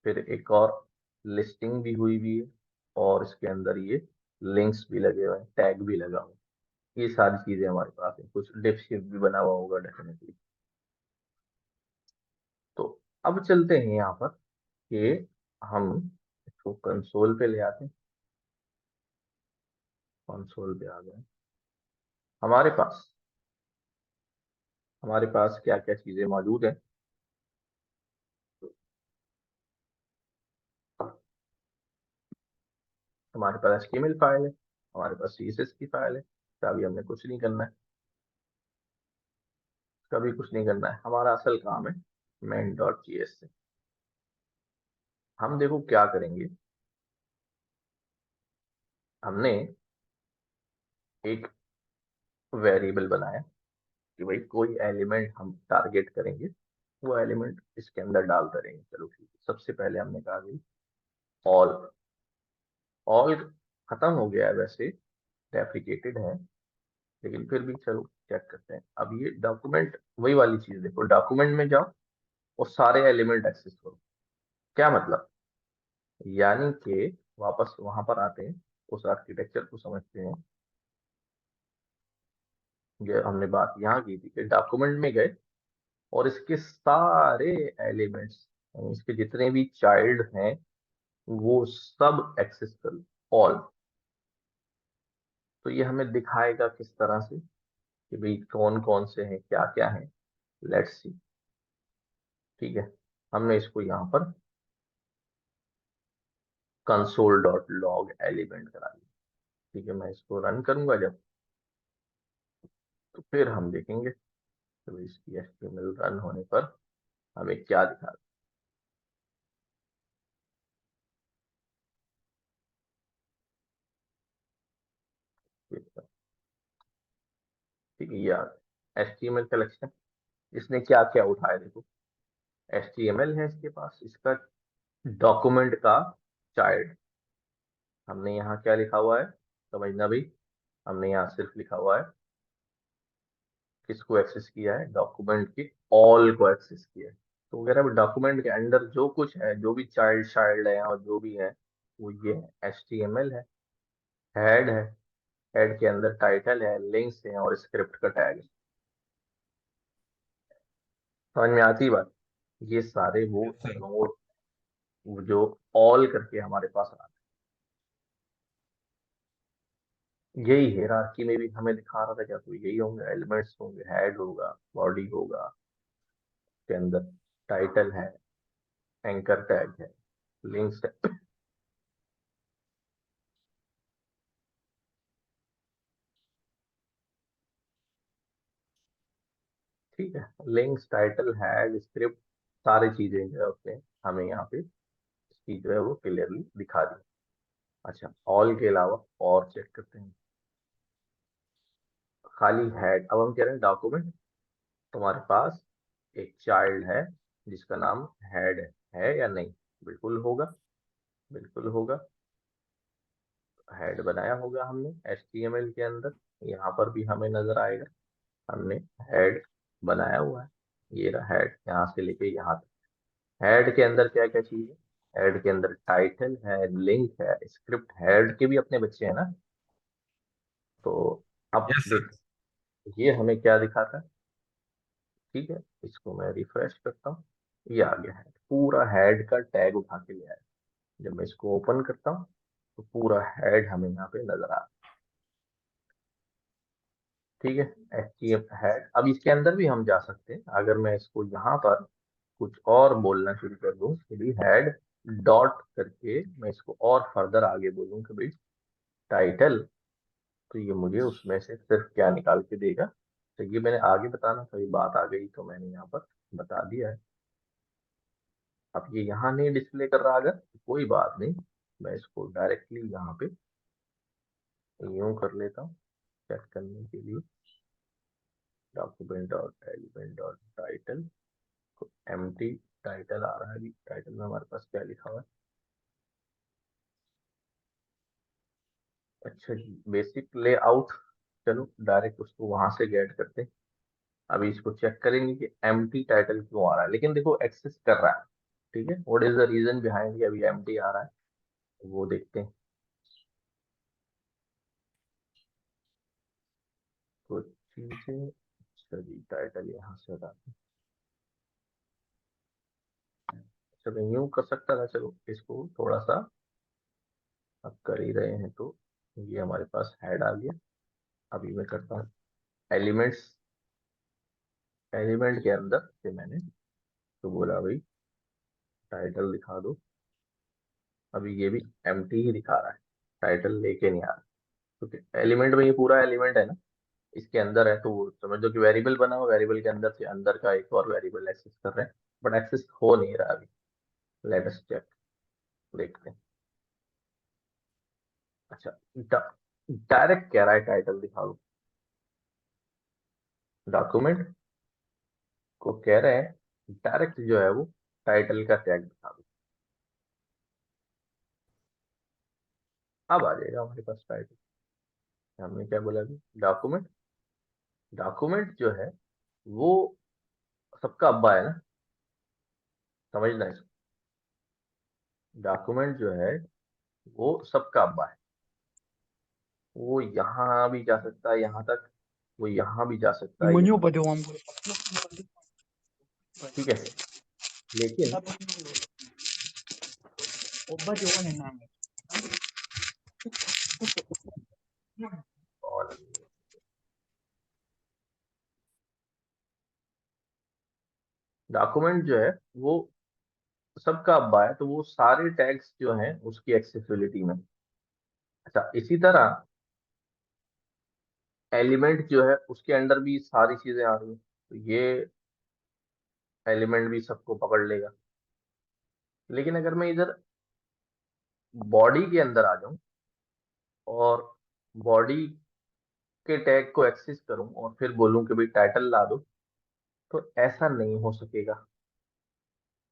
फिर एक और लिस्टिंग भी हुई हुई है, और इसके अंदर ये लिंक्स भी लगे हुए हैं, टैग भी लगा हुआ है। ये सारी चीजें हमारे पास है, कुछ डिफ शिफ्ट भी बना हुआ होगा डेफिनेटली। तो अब चलते हैं यहाँ पर कि हम इसको कंसोल पे ले आते हैं। कंसोल पे आ गए, हमारे पास हमारे पास क्या क्या चीजें मौजूद है। हमारे पास एचटीएमएल फाइल है, हमारे पास सीएसएस की फाइल है, तो अभी हमने कुछ नहीं करना है, कभी कुछ नहीं करना है, हमारा असल काम है main.js से। हम देखो क्या करेंगे, हमने एक वेरिएबल बनाया कि भाई कोई एलिमेंट हम टारगेट करेंगे, वो एलिमेंट इसके अंदर डालते रहेंगे। चलो ठीक है, सबसे पहले हमने कहा भाई ऑल, ऑल खत्म हो गया है वैसे, डेप्रिकेटेड है, लेकिन फिर भी चलो चेक करते हैं। अब ये डॉक्यूमेंट, वही वाली चीज देखो, डॉक्यूमेंट में जाओ और सारे एलिमेंट एक्सेस करो। क्या मतलब, यानी कि वापस वहां पर आते हैं, उस आर्किटेक्चर को समझते हैं। जो हमने बात यहाँ की थी कि डॉक्यूमेंट में गए और इसके सारे एलिमेंट्स, इसके जितने भी चाइल्ड हैं वो सब एक्सेस कर लो, ऑल। तो ये हमें दिखाएगा किस तरह से कि भाई कौन कौन से हैं, क्या क्या है, लेट्स सी। ठीक है, हमने इसको यहाँ पर कंसोल डॉट लॉग एलिमेंट करा दिया। ठीक है, मैं इसको रन करूंगा जब, तो फिर हम देखेंगे तो इसकी एचटीएमएल रन होने पर हमें क्या दिखा देगा। ठीक है, ये एचटीएमएल कलेक्शन, इसने क्या क्या उठाया देखो, एचटीएमएल है इसके पास, इसका डॉक्यूमेंट का चाइल्ड, हमने यहाँ क्या लिखा हुआ है समझना भाई, हमने यहाँ सिर्फ लिखा हुआ है किसको एक्सेस किया है, डॉक्यूमेंट के ऑल को एक्सेस किया है। तो वगैरह डॉक्यूमेंट के अंदर जो कुछ है, जो भी चाइल्ड चाइल्ड है और जो भी है वो ये है, एचटीएमएल है, हेड है, हेड के अंदर टाइटल है, लिंक्स है और स्क्रिप्ट का टैग है। समझ में आती बात, ये सारे वो नोड जो ऑल करके हमारे पास आ रहे, यही हायरार्की में भी हमें दिखा रहा था क्या, तो यही होंगे, एलिमेंट्स होंगे, हेड होगा, बॉडी होगा, के अंदर टाइटल है, एंकर टैग है, लिंक्स है। ठीक है, लिंक्स, टाइटल, हैड, स्क्रिप्ट, सारी चीजें जो है उसने हमें यहाँ पे चीज जो है वो क्लियरली दिखा दी। अच्छा, ऑल के अलावा और चेक करते हैं। खाली हैड, अब हम कह रहे हैं डॉक्यूमेंट, तुम्हारे पास एक चाइल्ड है जिसका नाम हेड है या नहीं? बिल्कुल होगा, बिल्कुल होगा। हेड बनाया होगा हमने HTML के अंदर, यहाँ पर भी हमें नजर आएगा, हमने हेड बनाया हुआ है। ये रहा हेड, यहाँ से लेके यहाँ तक। हेड के अंदर क्या क्या चीज है? हेड के अंदर टाइटल है, लिंक है, स्क्रिप्ट। हेड के भी अपने बच्चे हैं ना, तो अब यस सर। देख, ये हमें क्या दिखाता है? ठीक है, इसको मैं रिफ्रेश करता हूँ, ये आ गया है, पूरा हेड का टैग उठा के ले आया। जब मैं इसको ओपन करता हूँ तो पूरा हेड हमें यहाँ पे नजर आ रहा है। ठीक है, HTML हेड। अब इसके अंदर भी हम जा सकते हैं, अगर मैं इसको यहाँ पर कुछ और बोलना शुरू कर दूं कि भाई हेड डॉट करके मैं इसको और फर्दर आगे बोलूं कि भाई टाइटल, तो ये मुझे उसमें से सिर्फ क्या निकाल के देगा? तो ये मैंने आगे बताना था, ये बात आ गई तो मैंने यहाँ पर बता दिया है। अब ये यहाँ नहीं डिस्प्ले कर रहा, अगर तो कोई बात नहीं, मैं इसको डायरेक्टली यहाँ पे यूं कर लेता हूँ चेक करने के लिए। Document dot element dot title, empty title आ रहा है। अभी टाइटल में हमारे पास क्या लिखा हुआ है? अच्छा जी, बेसिक लेआउट। चलो डायरेक्ट उसको वहां से गेट करते हैं। अभी इसको चेक करेंगे कि एम्प्टी टाइटल क्यों आ रहा है, लेकिन देखो एक्सेस कर रहा है। ठीक है, what is the reason behind कि अभी एम्प्टी आ रहा है, वो देखते हैं। कुछ चीजें, अच्छा जी, टाइटल यहाँ से हटाते हैं। चलो यूं कर सकता था, चलो इसको थोड़ा सा अब कर ही रहे हैं तो ये हमारे पास हेड आ गया। अभी मैं करता हूँ एलिमेंट्स, एलिमेंट के अंदर से मैंने तो बोला भाई टाइटल दिखा दो। अभी ये भी एम्प्टी ही दिखा रहा है, टाइटल लेके नहीं आ रहा। क्योंकि एलिमेंट में ये पूरा एलिमेंट है ना, इसके अंदर है, तो वो समझ लो कि वेरिएबल बना हुआ, वेरिएबल के अंदर से अंदर का एक और वेरिएबल एक्सेस कर रहे हैं, बट एक्सेस हो नहीं रहा अभी। लेट अस चेक, देखते हैं। अच्छा, डायरेक्ट कह रहा है टाइटल दिखा दो। डॉक्यूमेंट को कह रहे हैं डायरेक्ट जो है वो टाइटल का टैग दिखा दो। अब आ जाएगा हमारे पास टाइटल। हमने क्या बोला अभी? डॉक्यूमेंट, डॉक्यूमेंट जो है वो सबका अब्बा है ना, समझना इसको। डॉक्यूमेंट जो है वो सबका अब्बा है। वो यहाँ भी जा सकता है, यहाँ तक, वो यहाँ भी जा सकता है, Imunyo यहाँ pa तक। di wam ko. ठीक है, लेकिन Oba di wam na namin. और डॉक्यूमेंट जो है वो सबका अब्बा है, तो वो सारे टैग्स जो हैं उसकी एक्सेसिबिलिटी में। अच्छा, इसी तरह एलिमेंट जो है उसके अंडर भी सारी चीजें आ रही हैं, तो ये एलिमेंट भी सबको पकड़ लेगा। लेकिन अगर मैं इधर बॉडी के अंदर आ जाऊं और बॉडी के टैग को एक्सेस करूं और फिर बोलूं कि भाई टाइटल ला दो, तो ऐसा नहीं हो सकेगा।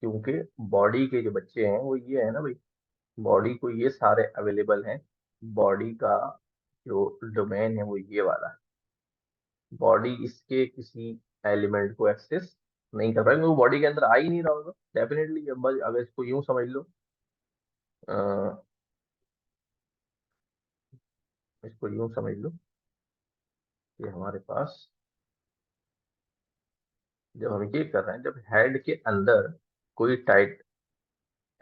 क्योंकि बॉडी के जो बच्चे हैं वो ये है ना भाई, बॉडी को ये सारे अवेलेबल हैं। बॉडी का जो डोमेन है वो ये वाला है। बॉडी इसके किसी एलिमेंट को एक्सेस नहीं कर पाएगा, वो बॉडी के अंदर आ ही नहीं रहा होगा डेफिनेटली। अगर इसको यूं समझ लो, अ, इसको यूं समझ लो कि हमारे पास जब हम ये कर रहे हैं, जब हेड के अंदर कोई टाइट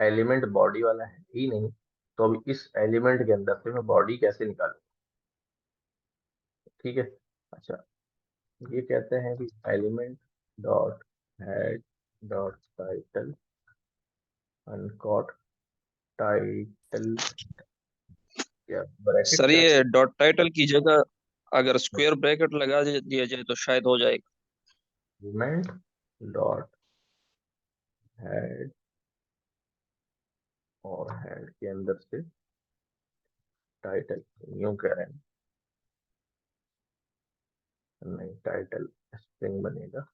एलिमेंट बॉडी वाला है ही नहीं, तो अभी इस एलिमेंट के अंदर से मैं बॉडी कैसे निकालूं? ठीक है। अच्छा, ये कहते हैं कि element dot head dot title uncaught title या ब्रैकेट सर क्या? ये डॉट टाइटल की जगह अगर स्क्वायर ब्रैकेट लगा दिया जाए तो शायद हो जाएगा। एलिमेंट डॉट हेड और हेड के अंदर से टाइटल, यूं कह रहे हैं, नहीं टाइटल स्ट्रिंग बनेगा।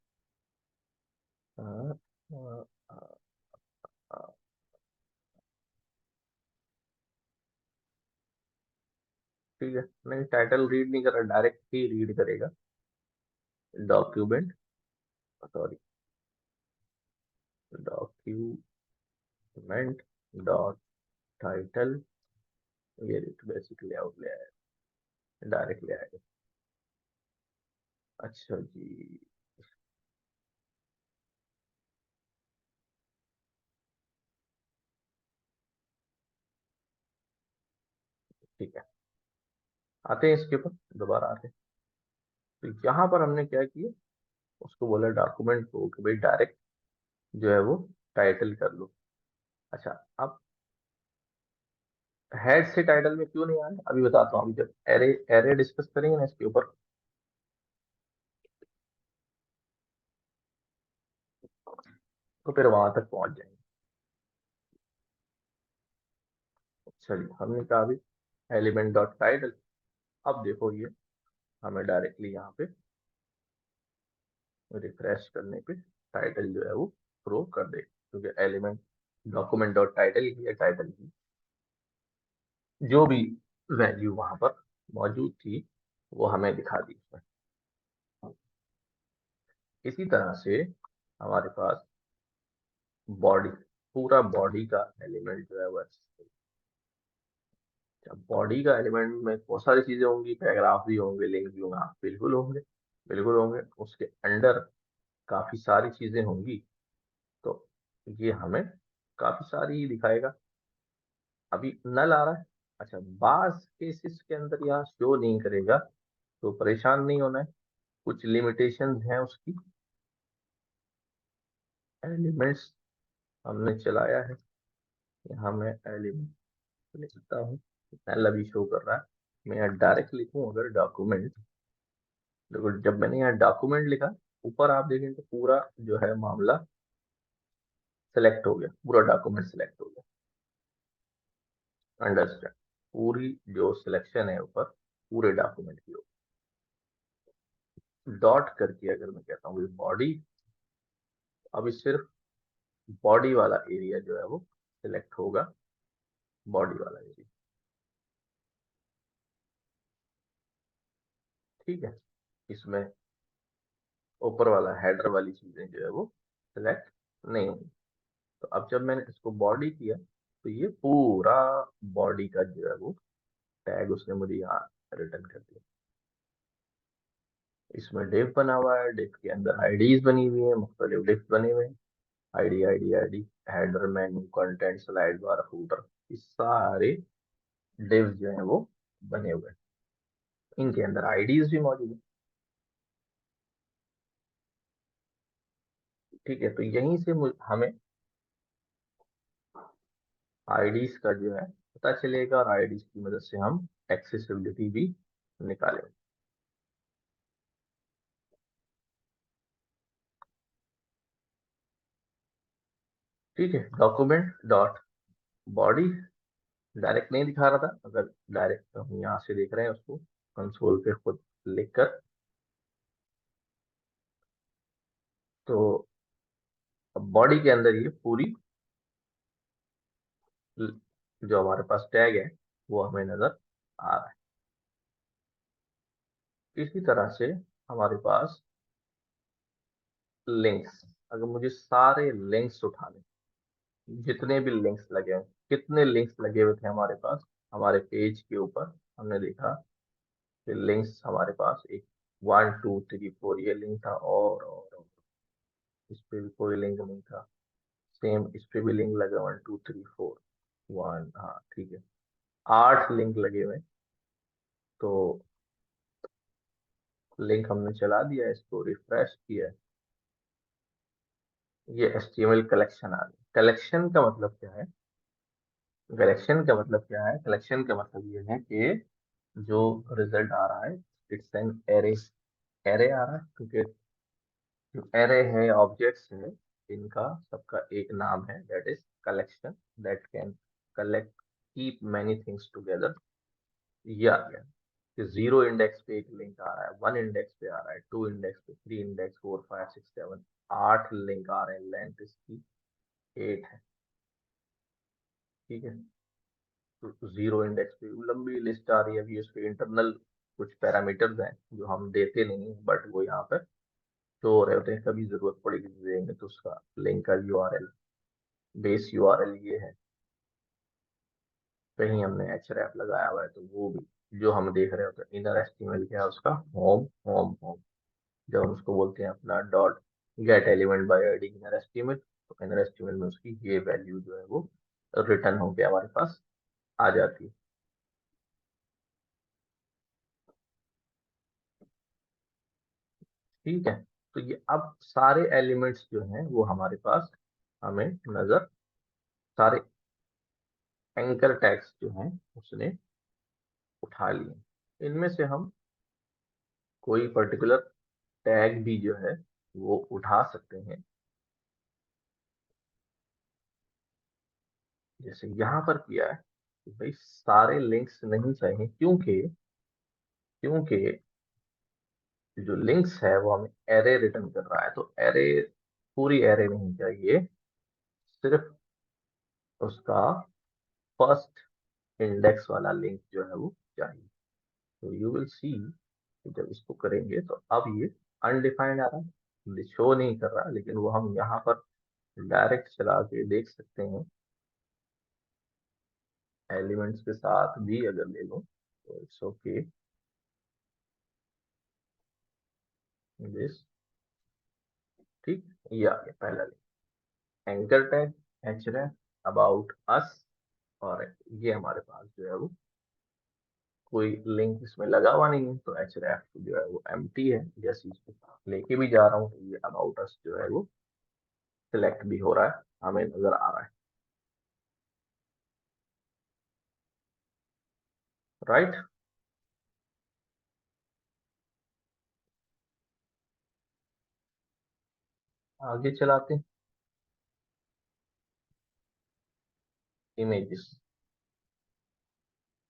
हाँ, हाँ, हाँ, हाँ, ठीक है। नहीं, टाइटल रीड नहीं कर रहा, डायरेक्ट ही रीड करेगा। Document, sorry, document dot title, ये बेसिक लेआउट ले आएगा, डायरेक्ट ले आएगा। अच्छा जी, ठीक है, आते हैं इसके ऊपर, दोबारा आते हैं। तो यहाँ पर हमने क्या किया, उसको बोला डॉक्यूमेंट को कि भाई डायरेक्ट जो है वो टाइटल कर लो। अच्छा, अब हेड से टाइटल में क्यों नहीं आया अभी बताता हूँ। अभी जब एरे एरे डिस्कस करेंगे ना इसके ऊपर, तो फिर वहां तक पहुंच जाएंगे। चलिए, हमने कहा अभी एलिमेंट डॉट टाइटल। अब देखो ये हमें डायरेक्टली यहाँ पे रिफ्रेश करने पे टाइटल जो है वो थ्रो कर दे, क्योंकि एलिमेंट डॉक्यूमेंट डॉट टाइटल की या टाइटल की जो भी वैल्यू वहां पर मौजूद थी वो हमें दिखा दी उसने। इसी तरह से हमारे पास बॉडी, पूरा बॉडी का एलिमेंट जो है वो बॉडी का एलिमेंट में बहुत सारी चीजें होंगी, पैराग्राफ भी होंगे, लिंक भी होंगे, हाँ, बिल्कुल होंगे, बिल्कुल होंगे। उसके अंडर काफी सारी चीजें होंगी, तो ये हमें काफी सारी ही दिखाएगा। अभी नल आ रहा है। अच्छा, बास केसेस के अंदर यहाँ शो नहीं करेगा, तो परेशान नहीं होना है, कुछ लिमिटेशंस हैं उसकी। एलिमेंट्स हमने चलाया है, यहाँ मैं एलिमेंट लिखता हूँ, नल अभी शो कर रहा है। मैं यहाँ डायरेक्ट लिखूँ अगर डॉक्यूमेंट, देखो जब मैंने यहाँ डॉक्यूमेंट लिखा, ऊपर आप देखें तो पूरा जो है मामला सेलेक्ट हो गया, पूरा डॉक्यूमेंट सेलेक्ट हो गया। अंडरस्टैंड, पूरी जो सिलेक्शन है ऊपर पूरे डॉक्यूमेंट की डॉट करके अगर मैं कहता हूँ बॉडी, अभी सिर्फ बॉडी वाला एरिया जो है वो सिलेक्ट होगा, बॉडी वाला एरिया। ठीक है, इसमें ऊपर वाला हेडर वाली चीजें जो है वो सिलेक्ट नहीं होंगी। तो अब जब मैंने इसको बॉडी किया, तो ये पूरा बॉडी का जो है वो टैग उसने मुझे यहाँ रिटर्न कर दिया। इसमें डिव बना हुआ है, डिव के अंदर आईडीज बनी हुई है, मुख्तलिफ डिव बने हुए हैं, ID ID ID, header, menu, content, slide bar, footer, ये सारे डिव जो है वो बने हुए हैं। इनके अंदर आईडीज भी मौजूद है। ठीक है, तो यहीं से हमें आईडीज का जो है पता चलेगा, और आईडीज की मदद से हम एक्सेसिबिलिटी भी निकालेंगे। ठीक है, डॉक्यूमेंट डॉट बॉडी डायरेक्ट नहीं दिखा रहा था, अगर डायरेक्ट हम यहाँ से देख रहे हैं उसको कंसोल पे खुद लिखकर, तो बॉडी के अंदर ये पूरी जो हमारे पास टैग है वो हमें नजर आ रहा है। इसी तरह से हमारे पास लिंक्स, अगर मुझे सारे लिंक्स उठाने, जितने भी लिंक्स लगे हैं, कितने लिंक्स लगे हुए थे हमारे पास, हमारे पेज के ऊपर हमने देखा कि लिंक्स हमारे पास एक 1 2 3 4 ये लिंक था, और इस पे भी कोई लिंक नहीं था, सेम इस पे भी लिंक लगे 1 2 3 4 1, हाँ ठीक है, 8 लिंक लगे हुए। तो लिंक हमने चला दिया, इसको रिफ्रेश किया, ये HTML कलेक्शन आ गया। कलेक्शन का मतलब क्या है? कलेक्शन का मतलब क्या है? कलेक्शन का मतलब ये है कि जो रिजल्ट आ रहा है इट्स एन एरे। एरे आ रहा है क्योंकि जो एरे है, ऑब्जेक्ट्स है, इनका सबका एक नाम है, that is collection, that can collect keep many things together. ये आ गया कि 0 इंडेक्स पे एक लिंक आ रहा है, 1 इंडेक्स पे आ रहा है, 2 इंडेक्स पे, 3 इंडेक्स, 4 5 6 7 8 लिंक आ रहे हैं, लेंथ इसकी 8 है। ठीक है, तो 0 इंडेक्स पे लंबी लिस्ट आ रही है। अभी उसके इंटरनल कुछ पैरामीटर्स हैं जो हम देते नहीं हैं, बट वो यहाँ पर शो हो रहे होते हैं, कभी जरूरत पड़ेगी तो देंगे। तो उसका लिंक का यूआरएल, बेस यूआरएल ये है। कहीं हमने href लगाया हुआ है तो वो भी जो हम देख रहे होते हैं, इनर एचटीएमएल क्या है उसका, होम होम होम। जब हम उसको बोलते हैं अपना dot gate element by ID inner HTML, तो इनर एचटीएमएल में उसकी ये वैल्यू जो है वो रिटर्न होके हमारे पास आ जाती है। ठीक है, तो ये अब सारे एलिमेंट्स जो हैं वो हमारे पास हमें नजर, सारे एंकर टैग्स जो हैं उसने उठा लिए। इनमें से हम कोई पर्टिकुलर टैग भी जो है वो उठा सकते हैं। जैसे यहाँ पर किया है कि भाई सारे लिंक्स नहीं चाहिए, क्योंकि क्योंकि जो लिंक्स है वो हमें एरे रिटर्न कर रहा है, तो एरे, पूरी एरे नहीं चाहिए, सिर्फ उसका फर्स्ट इंडेक्स वाला लिंक जो है वो चाहिए। तो यू विल सी, जब इसको करेंगे तो अब ये अनडिफाइंड आ रहा है, शो नहीं कर रहा, लेकिन वो हम यहाँ पर डायरेक्ट चला के देख सकते हैं। एलिमेंट्स के साथ भी अगर ले लो तो इट्स ओके, दिस, ठीक, ये आ गया पहला link, anchor tag, href, about us. और ये हमारे पास जो है वो कोई लिंक इसमें लगा हुआ नहीं है, तो href जो है वो एम्प्टी है। जैसे इसको लेके भी जा रहा हूँ तो ये अबाउट अस जो है वो सिलेक्ट भी हो रहा है, हमें नजर आ रहा है, राइट। आगे चलाते हैं, इमेजेस,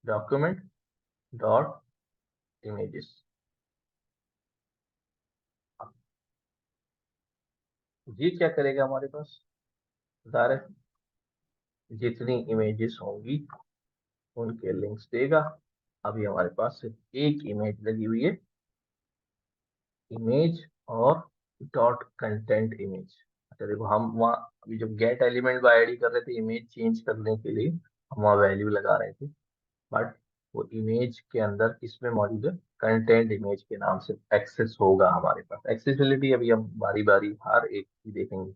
डॉक्यूमेंट डॉट इमेजेस। ये क्या करेगा हमारे पास, डायरेक्ट जितनी इमेजेस होंगी उनके लिंक्स देगा। अभी हमारे पास सिर्फ एक इमेज लगी हुई है, इमेज और डॉट कंटेंट इमेज। अच्छा देखो, हम वहाँ अभी जब गेट एलिमेंट बाय आईडी कर रहे थे इमेज चेंज करने के लिए, हम वहाँ वैल्यू लगा रहे थे, बट वो इमेज के अंदर किसमें मौजूद है, कंटेंट इमेज के नाम से एक्सेस होगा हमारे पास। एक्सेसिबिलिटी अभी हम बारी बारी हर एक की देखेंगे।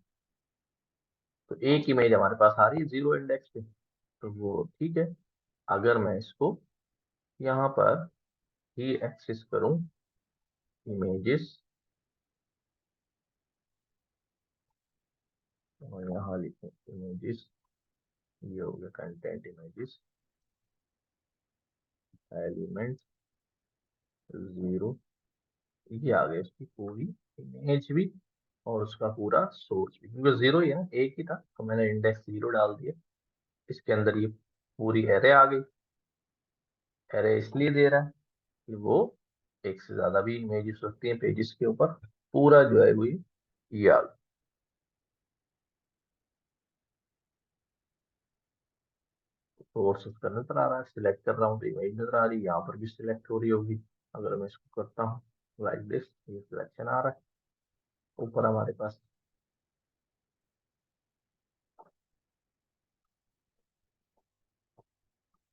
तो एक इमेज हमारे पास आ रही है 0 इंडेक्स पे, तो वो ठीक है। अगर मैं इसको यहाँ पर ही एक्सेस करूँ, इमेजेस, और यहाँ लिखूँ इमेजेस, ये हो गया कंटेंट इमेजेस, एलिमेंट 0, ये आ गया इसकी पूरी इमेज भी और उसका पूरा सोर्स भी, क्योंकि 0 ही है ना, एक ही था, तो मैंने इंडेक्स 0 डाल दिया। इसके अंदर ये पूरी एरे आ गई। एरे इसलिए दे रहा है कि वो एक से ज्यादा भी इमेजेस रखती है पेजेस के ऊपर, पूरा जो है वो ये आ गया। सोर्स उसका नजर आ रहा है, सिलेक्ट कर रहा हूँ तो इमेज नजर आ रही है, यहाँ पर भी सिलेक्ट हो रही होगी। अगर मैं इसको करता हूँ लाइक दिस, ये सिलेक्शन आ रहा है ऊपर हमारे पास।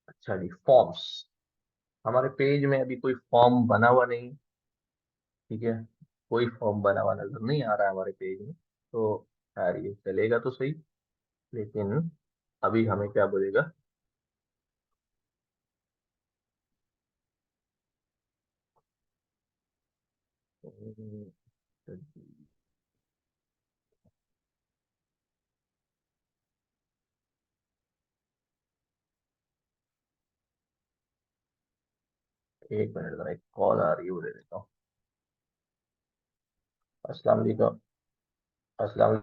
अच्छा जी, फॉर्म्स, हमारे पेज में अभी कोई फॉर्म बना हुआ नहीं, ठीक है, कोई फॉर्म बना हुआ नजर नहीं आ रहा है हमारे पेज में। तो यार ये चलेगा तो सही, लेकिन अभी हमें क्या बोलेगा, एक मिनट जरा, एक कॉल आ रही है, वो ले लेता हूँ। अस्सलाम वालेकुम। अस्सलाम।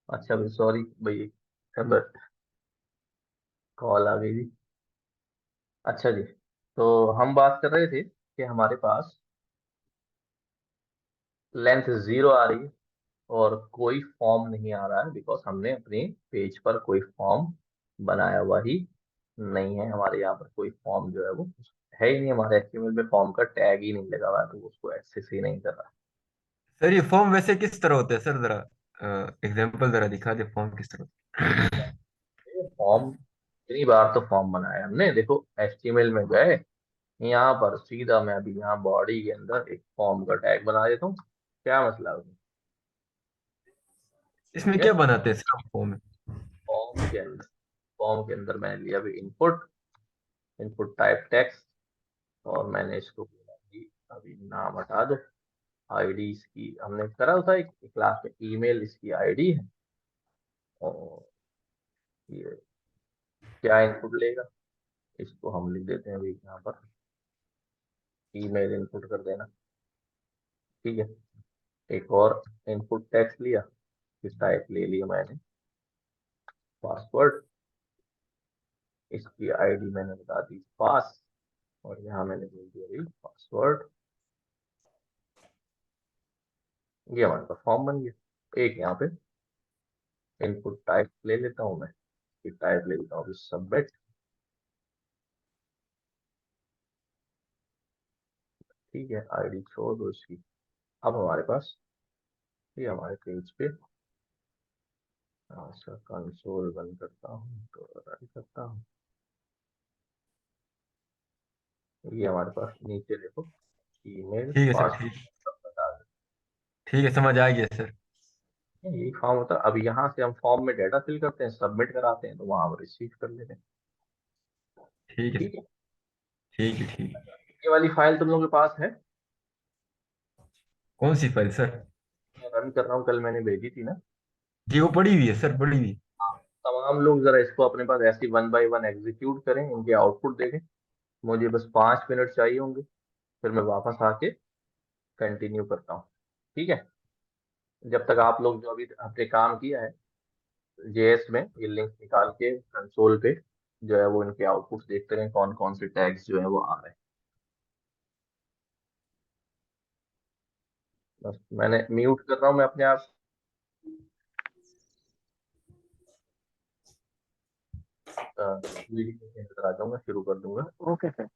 अच्छा भाई, सॉरी भाई, कॉल आ गई थी। अच्छा जी, तो हम बात कर रहे थे कि हमारे पास लेंथ 0 आ रही है और कोई फॉर्म नहीं आ रहा है, बिकॉज हमने अपने पेज पर कोई फॉर्म बनाया हुआ ही नहीं है। हमारे यहाँ पर कोई फॉर्म जो है वो है ही नहीं, हमारे एचटीएमएल में फॉर्म का टैग ही नहीं लगा हुआ है, तो उसको एक्सेस ही नहीं कर रहा। सर ये फॉर्म वैसे किस तरह होते हैं सर, जरा एग्जांपल जरा दिखा दे फॉर्म किस तरह होते हैं। फॉर्म इतनी बार तो फॉर्म बनाया हमने, देखो एचटीएमएल में गए, यहाँ पर सीधा मैं अभी यहाँ बॉडी के अंदर एक फॉर्म का टैग बना देता हूँ। क्या मसला है उसमें? इसमें ठीक है, क्या बनाते हैं सर फॉर्म में? फॉर्म के अंदर फॉर्म के अंदर मैंने लिया अभी इनपुट, इनपुट टाइप टेक्स्ट, और मैंने इसको बोला कि अभी नाम हटा दो। आईडी इसकी हमने करा था एक क्लास में, ईमेल इसकी आईडी है, और ये क्या इनपुट लेगा, इसको हम लिख देते हैं अभी यहाँ पर, ईमेल इनपुट कर देना। ठीक है, एक और इनपुट टेक्स्ट लिया, इस टाइप ले लिया मैंने, पासवर्ड, इसकी आईडी मैंने बता दी पास, और यहाँ मैंने बोल दिया अभी पासवर्ड। ये हमारे पास फॉर्म बन गया। एक यहाँ पे इनपुट टाइप ले लेता हूँ मैं, टाइप ले लेता हूँ सबमिट। ठीक है, आईडी छोड़ दो इसकी। अब हमारे पास ये हमारे पेज पे, इसका कंसोल बंद करता हूँ तो रन करता हूँ। ये हमारे पास नीचे देखो, ईमेल ठीक है सर, पासवर्ड ठीक, सब बता दें। ठीक है, समझ आ गया सर। यही फॉर्म होता है। अब यहाँ से हम फॉर्म में डाटा फिल करते हैं, सबमिट कराते हैं, तो वहां पर रिसीव कर लेते हैं। ठीक है सर, ठीक है, ठीक है, ठीक है। ये वाली फाइल तुम लोगों के पास है? कौन सी फाइल सर? मैं रन कर रहा हूँ, कल मैंने भेजी थी ना। जी वो पड़ी हुई है सर, पड़ी हुई है। तमाम लोग जरा इसको अपने पास ऐसी वन बाय वन एग्जीक्यूट करें, इनके आउटपुट देखें। मुझे बस 5 मिनट चाहिए होंगे, फिर मैं वापस आके कंटिन्यू करता हूँ। ठीक है, जब तक आप लोग जो अभी आपने काम किया है जेएस में, ये लिंक निकाल के कंसोल पे जो है वो इनके आउटपुट देखते रहे, कौन कौन से टैग्स जो है वो आ रहे हैं। बस मैंने म्यूट कर रहा हूँ मैं अपने आप। वीडियो के अंदर आ जाऊंगा, शुरू कर दूंगा। Okay sir.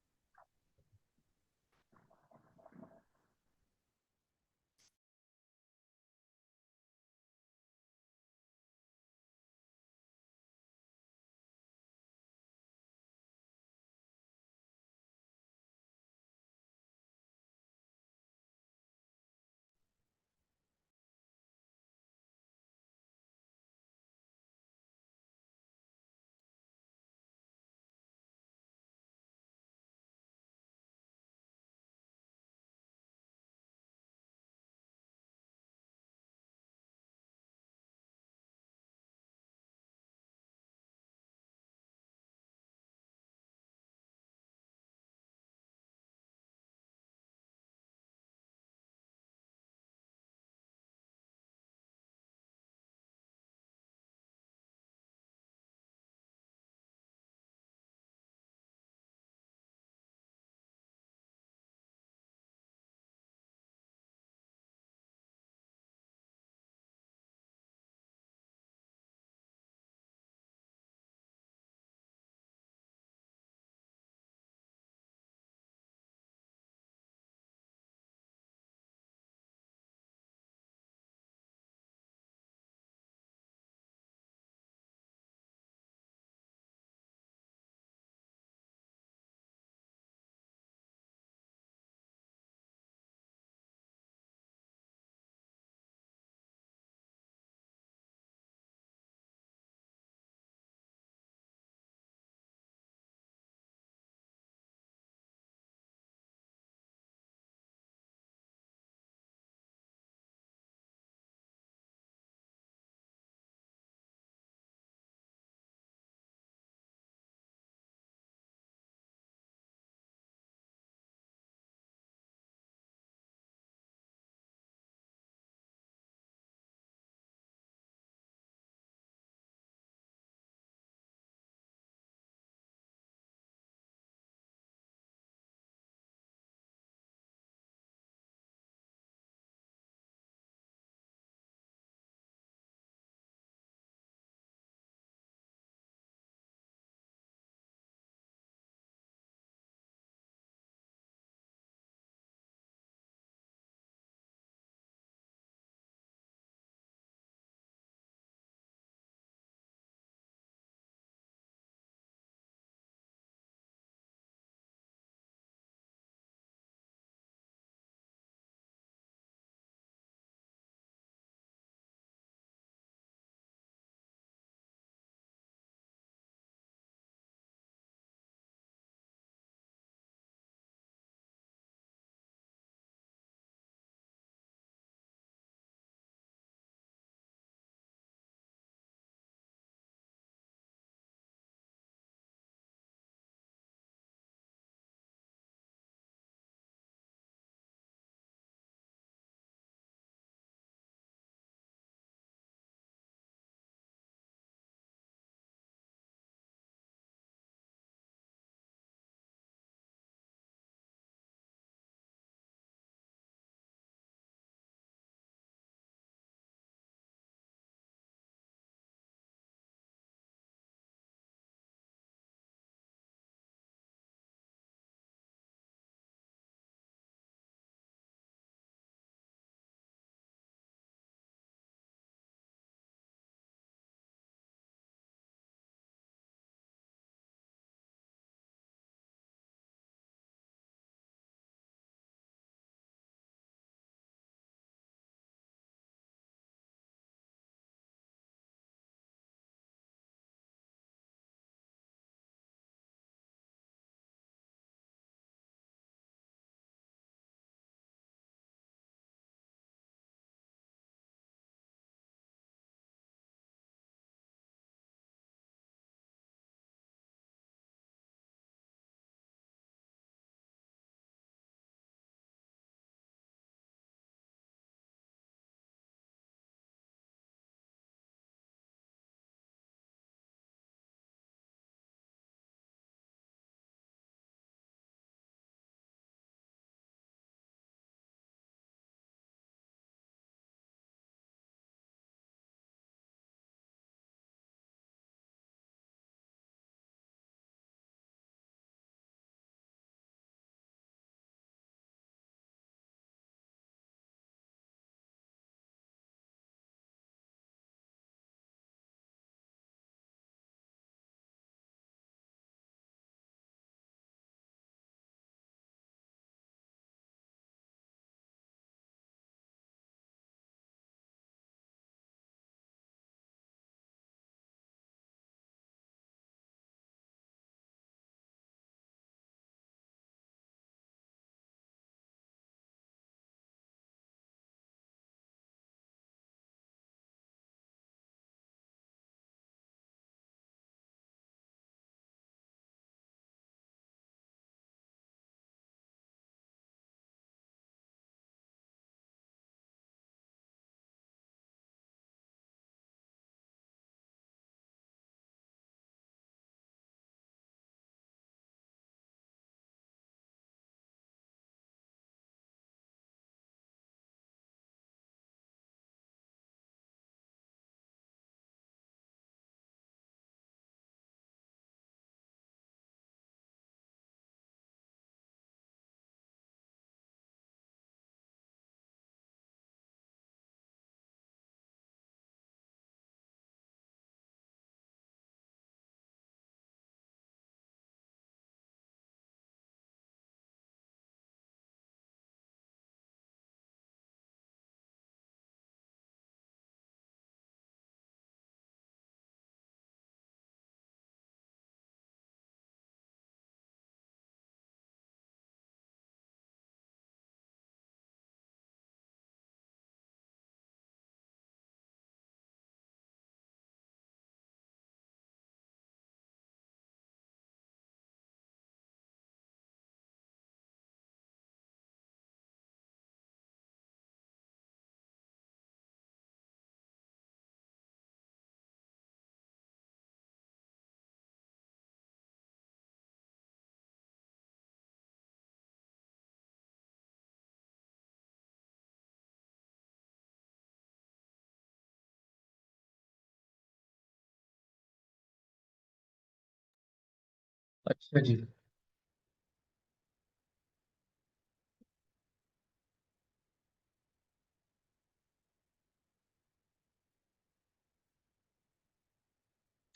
अच्छा जी।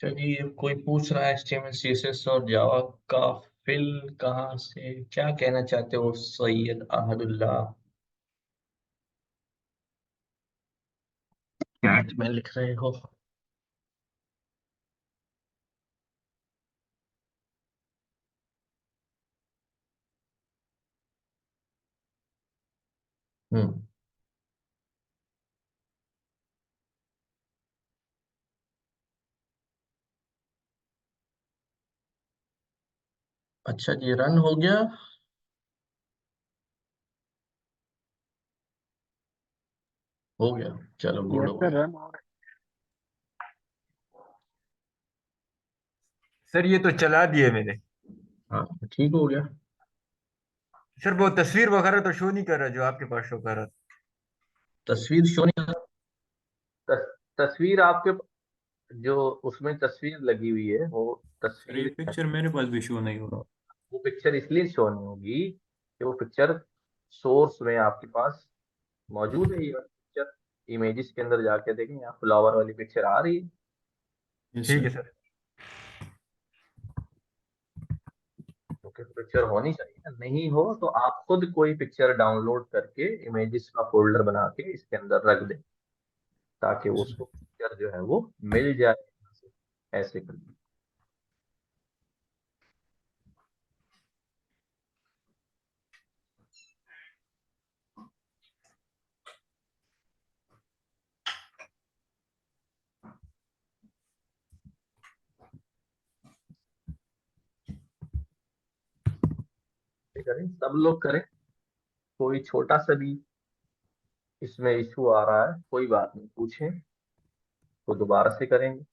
चलिए, कोई पूछ रहा है HTML CSS और जावा का फिल कहाँ से, क्या कहना चाहते हो सैयद अहमदुल्ला? चैट में लिख रहे हो? हम्म। अच्छा जी, रन हो गया। हो गया, चलो गुड यस हो सर, गया। रन हो सर ये तो चला दिए मैंने। हाँ, ठीक हो गया। सर वो तस्वीर वगैरह तो शो नहीं कर रहा जो आपके पास शो कर रहा था। तस्वीर शो नहीं। तस्वीर आपके जो उसमें तस्वीर लगी हुई है वो सर ये तस्वीर, पिक्चर मेरे पास भी शो नहीं हो रहा। वो पिक्चर इसलिए शो नहीं होगी कि वो पिक्चर सोर्स में आपके पास मौजूद है। ये पिक्चर इमेजेस के अंदर जाके देखें, यहाँ फ्लावर वाली पिक्चर आ रही है। यस ठीक है सर। सर। क्योंकि पिक्चर होनी चाहिए ना, नहीं हो तो आप खुद कोई पिक्चर डाउनलोड करके इमेजेस का फोल्डर बना के इसके अंदर रख दें, ताकि उसको पिक्चर जो है वो मिल जाए। ऐसे करके करें, सब लोग करें। कोई छोटा सा भी इसमें इशू आ रहा है, कोई बात नहीं, पूछें तो दोबारा से करेंगे।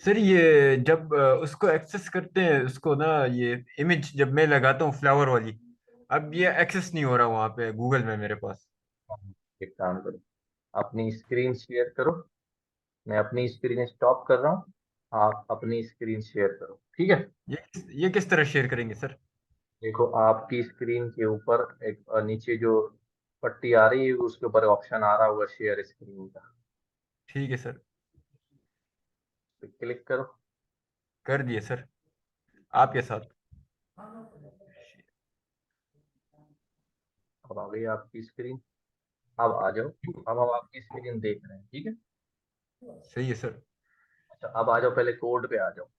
सर ये जब उसको एक्सेस करते हैं उसको ना, ये इमेज जब मैं लगाता हूँ फ्लावर वाली, अब ये एक्सेस नहीं हो रहा वहां पे गूगल में मेरे पास। एक काम करो, अपनी स्क्रीन शेयर करो। मैं अपनी स्क्रीन स्टॉप कर रहा हूँ, आप अपनी स्क्रीन शेयर करो, ठीक है? ये किस तरह शेयर करेंगे सर? देखो, आपकी स्क्रीन के ऊपर एक नीचे जो पट्टी आ रही है उसके ऊपर ऑप्शन आ रहा होगा शेयर स्क्रीन का, ठीक है सर। तो क्लिक करो। कर दिए सर, आपके साथ। अब आ गई आपकी स्क्रीन। अब आ जाओ। अब हम आपकी स्क्रीन देख रहे हैं, ठीक है? सही है सर। अच्छा, अब आ जाओ, पहले कोड पे आ जाओ।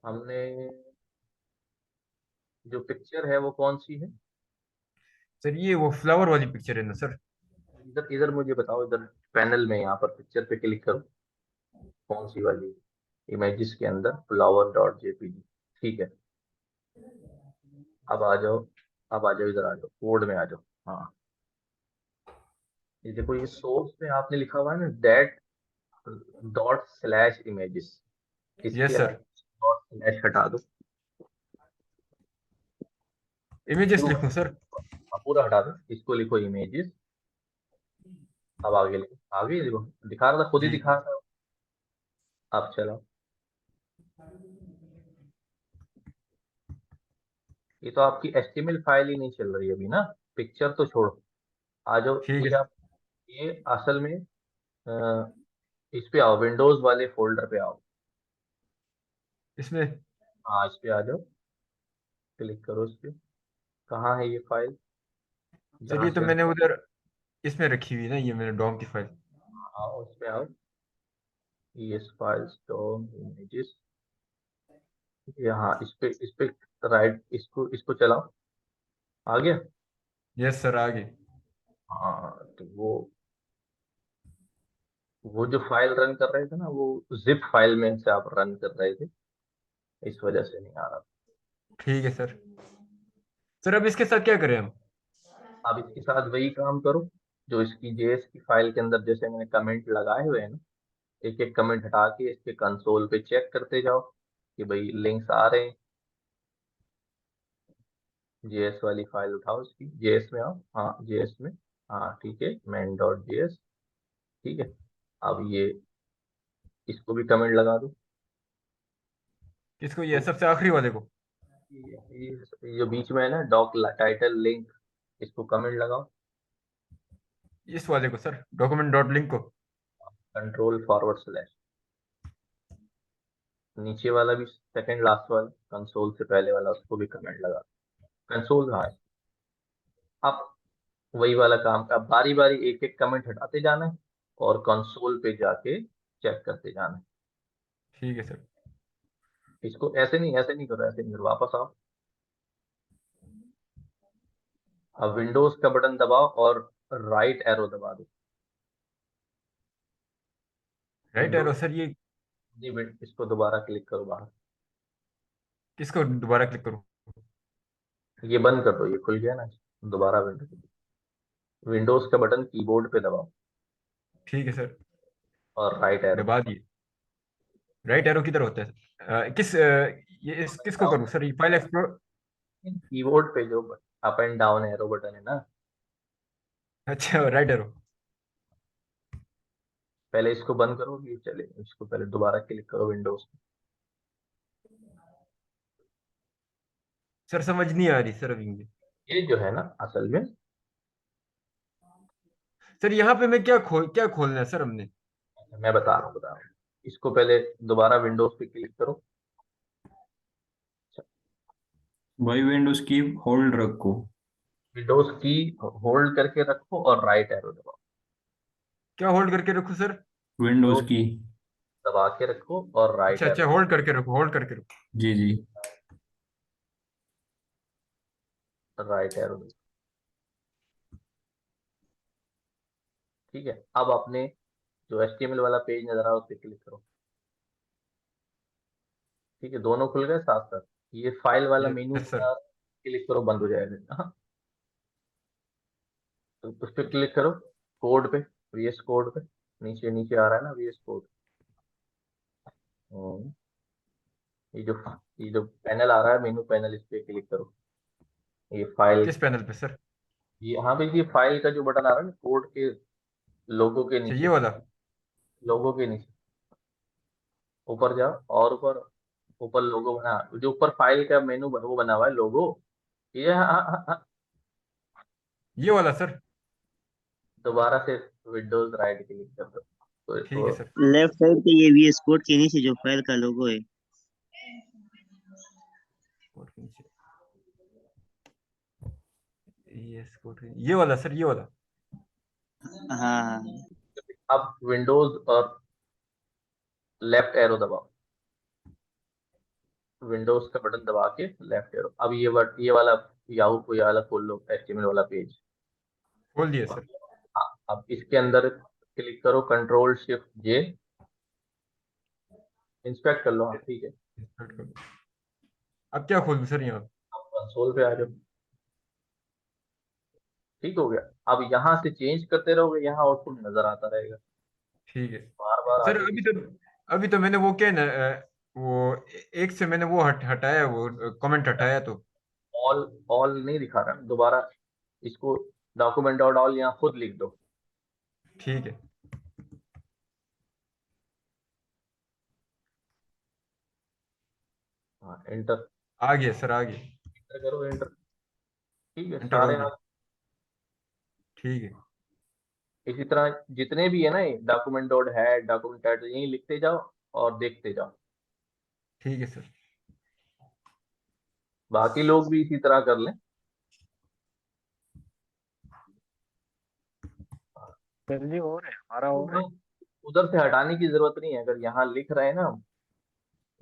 हमने जो पिक्चर है वो कौन सी है? सर ये वो फ्लावर वाली पिक्चर है ना सर? इधर इधर मुझे बताओ, इधर पैनल में यहाँ पर पिक्चर पे क्लिक करो, कौन सी वाली? इमेजेस के अंदर फ्लावर डॉट जेपीजी। ठीक है, अब आ जाओ, अब आ जाओ, इधर आ जाओ, कोड में आ जाओ। हाँ, ये देखो, ये सोर्स में आपने लिखा हुआ है ना, डेट डॉट स्लैश इमेजेस, इसके यस आगे सर। डॉट स्लैश हटा दो। इमेजेस पूरा लिखूं सर? पूरा हटा दो, इसको लिखो इमेजेस। अब आगे लिखो, आगे देखो, दिखा रहा था, खुद ही जी दिखा रहा था। अब चलो, ये तो आपकी एचटीएमएल फाइल ही नहीं चल रही अभी ना, पिक्चर तो छोड़ो। आ जाओ, ठीक है ये आप, ये असल में इस पे आओ, विंडोज वाले फोल्डर पे आओ। इसमें। हाँ, इस पे आ जाओ, क्लिक करो इस पे। कहाँ है ये फाइल, सर जहाँ ये तो से हम, मैंने उधर इसमें रखी हुई ना, ये मैंने डॉम की फाइल। आओ इस पे आओ, ये फाइल्स डॉम इमेजेस, यहाँ इस पे राइट, इसको चलाओ। आ गया? यस सर आगे। हाँ, तो वो जो फाइल रन कर रहे थे ना, वो जिप फाइल में से आप रन कर रहे थे, इस वजह से नहीं आ रहा। ठीक है सर। सर अब इसके साथ क्या करें हम? आप इसके साथ वही काम करो जो इसकी जेएस की फाइल के अंदर, जैसे मैंने कमेंट लगाए हुए हैं ना, एक एक कमेंट हटा के इसके कंसोल पे चेक करते जाओ कि भाई लिंक्स आ रहे हैं। जेएस वाली फाइल उठाओ, इसकी जेएस में आओ, हाँ जेएस में, हाँ ठीक है, main डॉट जेएस। ठीक है, अब ये, इसको भी कमेंट लगा दो। किसको, ये तो सबसे आखिरी वाले को? ये जो बीच में है ना, डॉक टाइटल लिंक, इसको कमेंट लगाओ। इस वाले को सर, डॉक्यूमेंट डॉट लिंक को? कंट्रोल फॉरवर्ड स्लैश, नीचे वाला भी, सेकंड लास्ट वाला, कंसोल से पहले वाला, उसको भी कमेंट लगा। कंसोल, हाँ। अब वही वाला काम, अब बारी बारी एक एक कमेंट हटाते जाना है और कंसोल पे जाके चेक करते जाना है। ठीक है सर। इसको ऐसे नहीं, ऐसे नहीं करो, ऐसे नहीं करो, वापस आओ। अब विंडोज का बटन दबाओ और राइट एरो दबा दो। राइट एरो विंडोज, सर ये? इसको दोबारा क्लिक करो बाहर। किसको दोबारा क्लिक करूं? ये बंद कर दो, ये खुल गया ना, दोबारा विंडोज, विंडोज का बटन कीबोर्ड पे दबाओ ठीक है सर। और राइट एरो। दबा दिए। राइट एरो किधर होता है? ये किसको करूं सर, ये फाइल एक्सप्लोर? कीबोर्ड पे जो up and down arrow button है ना, अच्छा राइट एरो। पहले इसको बंद करो, ये चले, इसको पहले दोबारा क्लिक करो विंडोज। सर समझ नहीं आ रही सर अभी मुझे। ये जो है ना, असल में, सर यहाँ पे मैं क्या खोलना है सर हमने? मैं बता रहा हूँ, इसको पहले दोबारा विंडोज पे क्लिक करो। भाई विंडोज की होल्ड रखो। विंडोज की होल्ड करके रखो और राइट एरो दबाओ। क्या होल्ड करके रखूं सर? विंडोज विंडोज की। दबा के रखो और राइट अच्छा अच्छा, एरो। होल्ड करके रखो, होल्ड करके रखो। जी जी। Right arrow. ठीक है, अब अपने जो एचटीएमएल वाला पेज नजर आ रहा है, उस पर क्लिक करो। ठीक है, दोनों खुल गए साथ साथ। ये फाइल वाला मेन्यू यस सर। क्लिक करो, बंद हो जाएगा। हाँ, तो उस पर क्लिक करो, कोड पे, वीएस कोड पे, नीचे नीचे आ रहा है ना वीएस कोड। हम्म, ये जो ये जो पैनल आ रहा है, मेनू पैनल, इस पे क्लिक करो। ये फाइल, किस पैनल पे सर? ये, हाँ भाई, ये फाइल का जो बटन आ रहा है ना, कोड के लोगो के अच्छा ये नीचे, वाला? लोगो के नीचे ऊपर जाओ, और ऊपर, ऊपर लोगो बना, जो ऊपर फाइल का मेनू वो बना हुआ है लोगो, ये, हाँ हाँ हाँ हाँ, ये वाला सर? दोबारा से विंडोज राइट क्लिक कर दो, तो ठीक है इसको, सर। लेफ्ट साइड पे ये VS कोड के नीचे जो फाइल का लोगो है। कोड के नीचे, ये वाला सर, ये वाला? हाँ। अब विंडोज और लेफ्ट एरो दबाओ, विंडोज का बटन दबा के लेफ्ट एरो। अब ये वाला याहू को या अलग खोल लो HTML वाला पेज। खोल दिया सर। हाँ, अब इसके अंदर क्लिक करो, Ctrl+Shift+J, इंस्पेक्ट कर लो। हाँ ठीक है, Start कर दो। अब क्या खोलूं सर यहाँ? कंसोल पे आ जाओ। ठीक हो गया। अब यहाँ से चेंज करते रहोगे, यहाँ आउटपुट नजर आता रहेगा, ठीक है बार बार सर। आगे अभी पीछे। तो मैंने वो क्या है ना, वो एक से मैंने वो हटाया, वो कमेंट हटाया तो। ऑल ऑल नहीं दिखा रहा, दोबारा इसको document.all यहाँ खुद लिख दो। ठीक है। हाँ, एंटर आ गया सर, आ गया। करो, एंटर। ठीक है, एंटर हो सारे गया। आ। ठीक है। इसी तरह जितने भी है ना, ये document.head, डॉक्यूमेंट टाइटल, यही लिखते जाओ और देखते जाओ। ठीक है सर। बाकी लोग भी इसी तरह कर लें। सर जी हो रहा है, हमारा हो रहा है। उधर से हटाने की जरूरत नहीं है, अगर यहाँ लिख रहे हैं ना हम,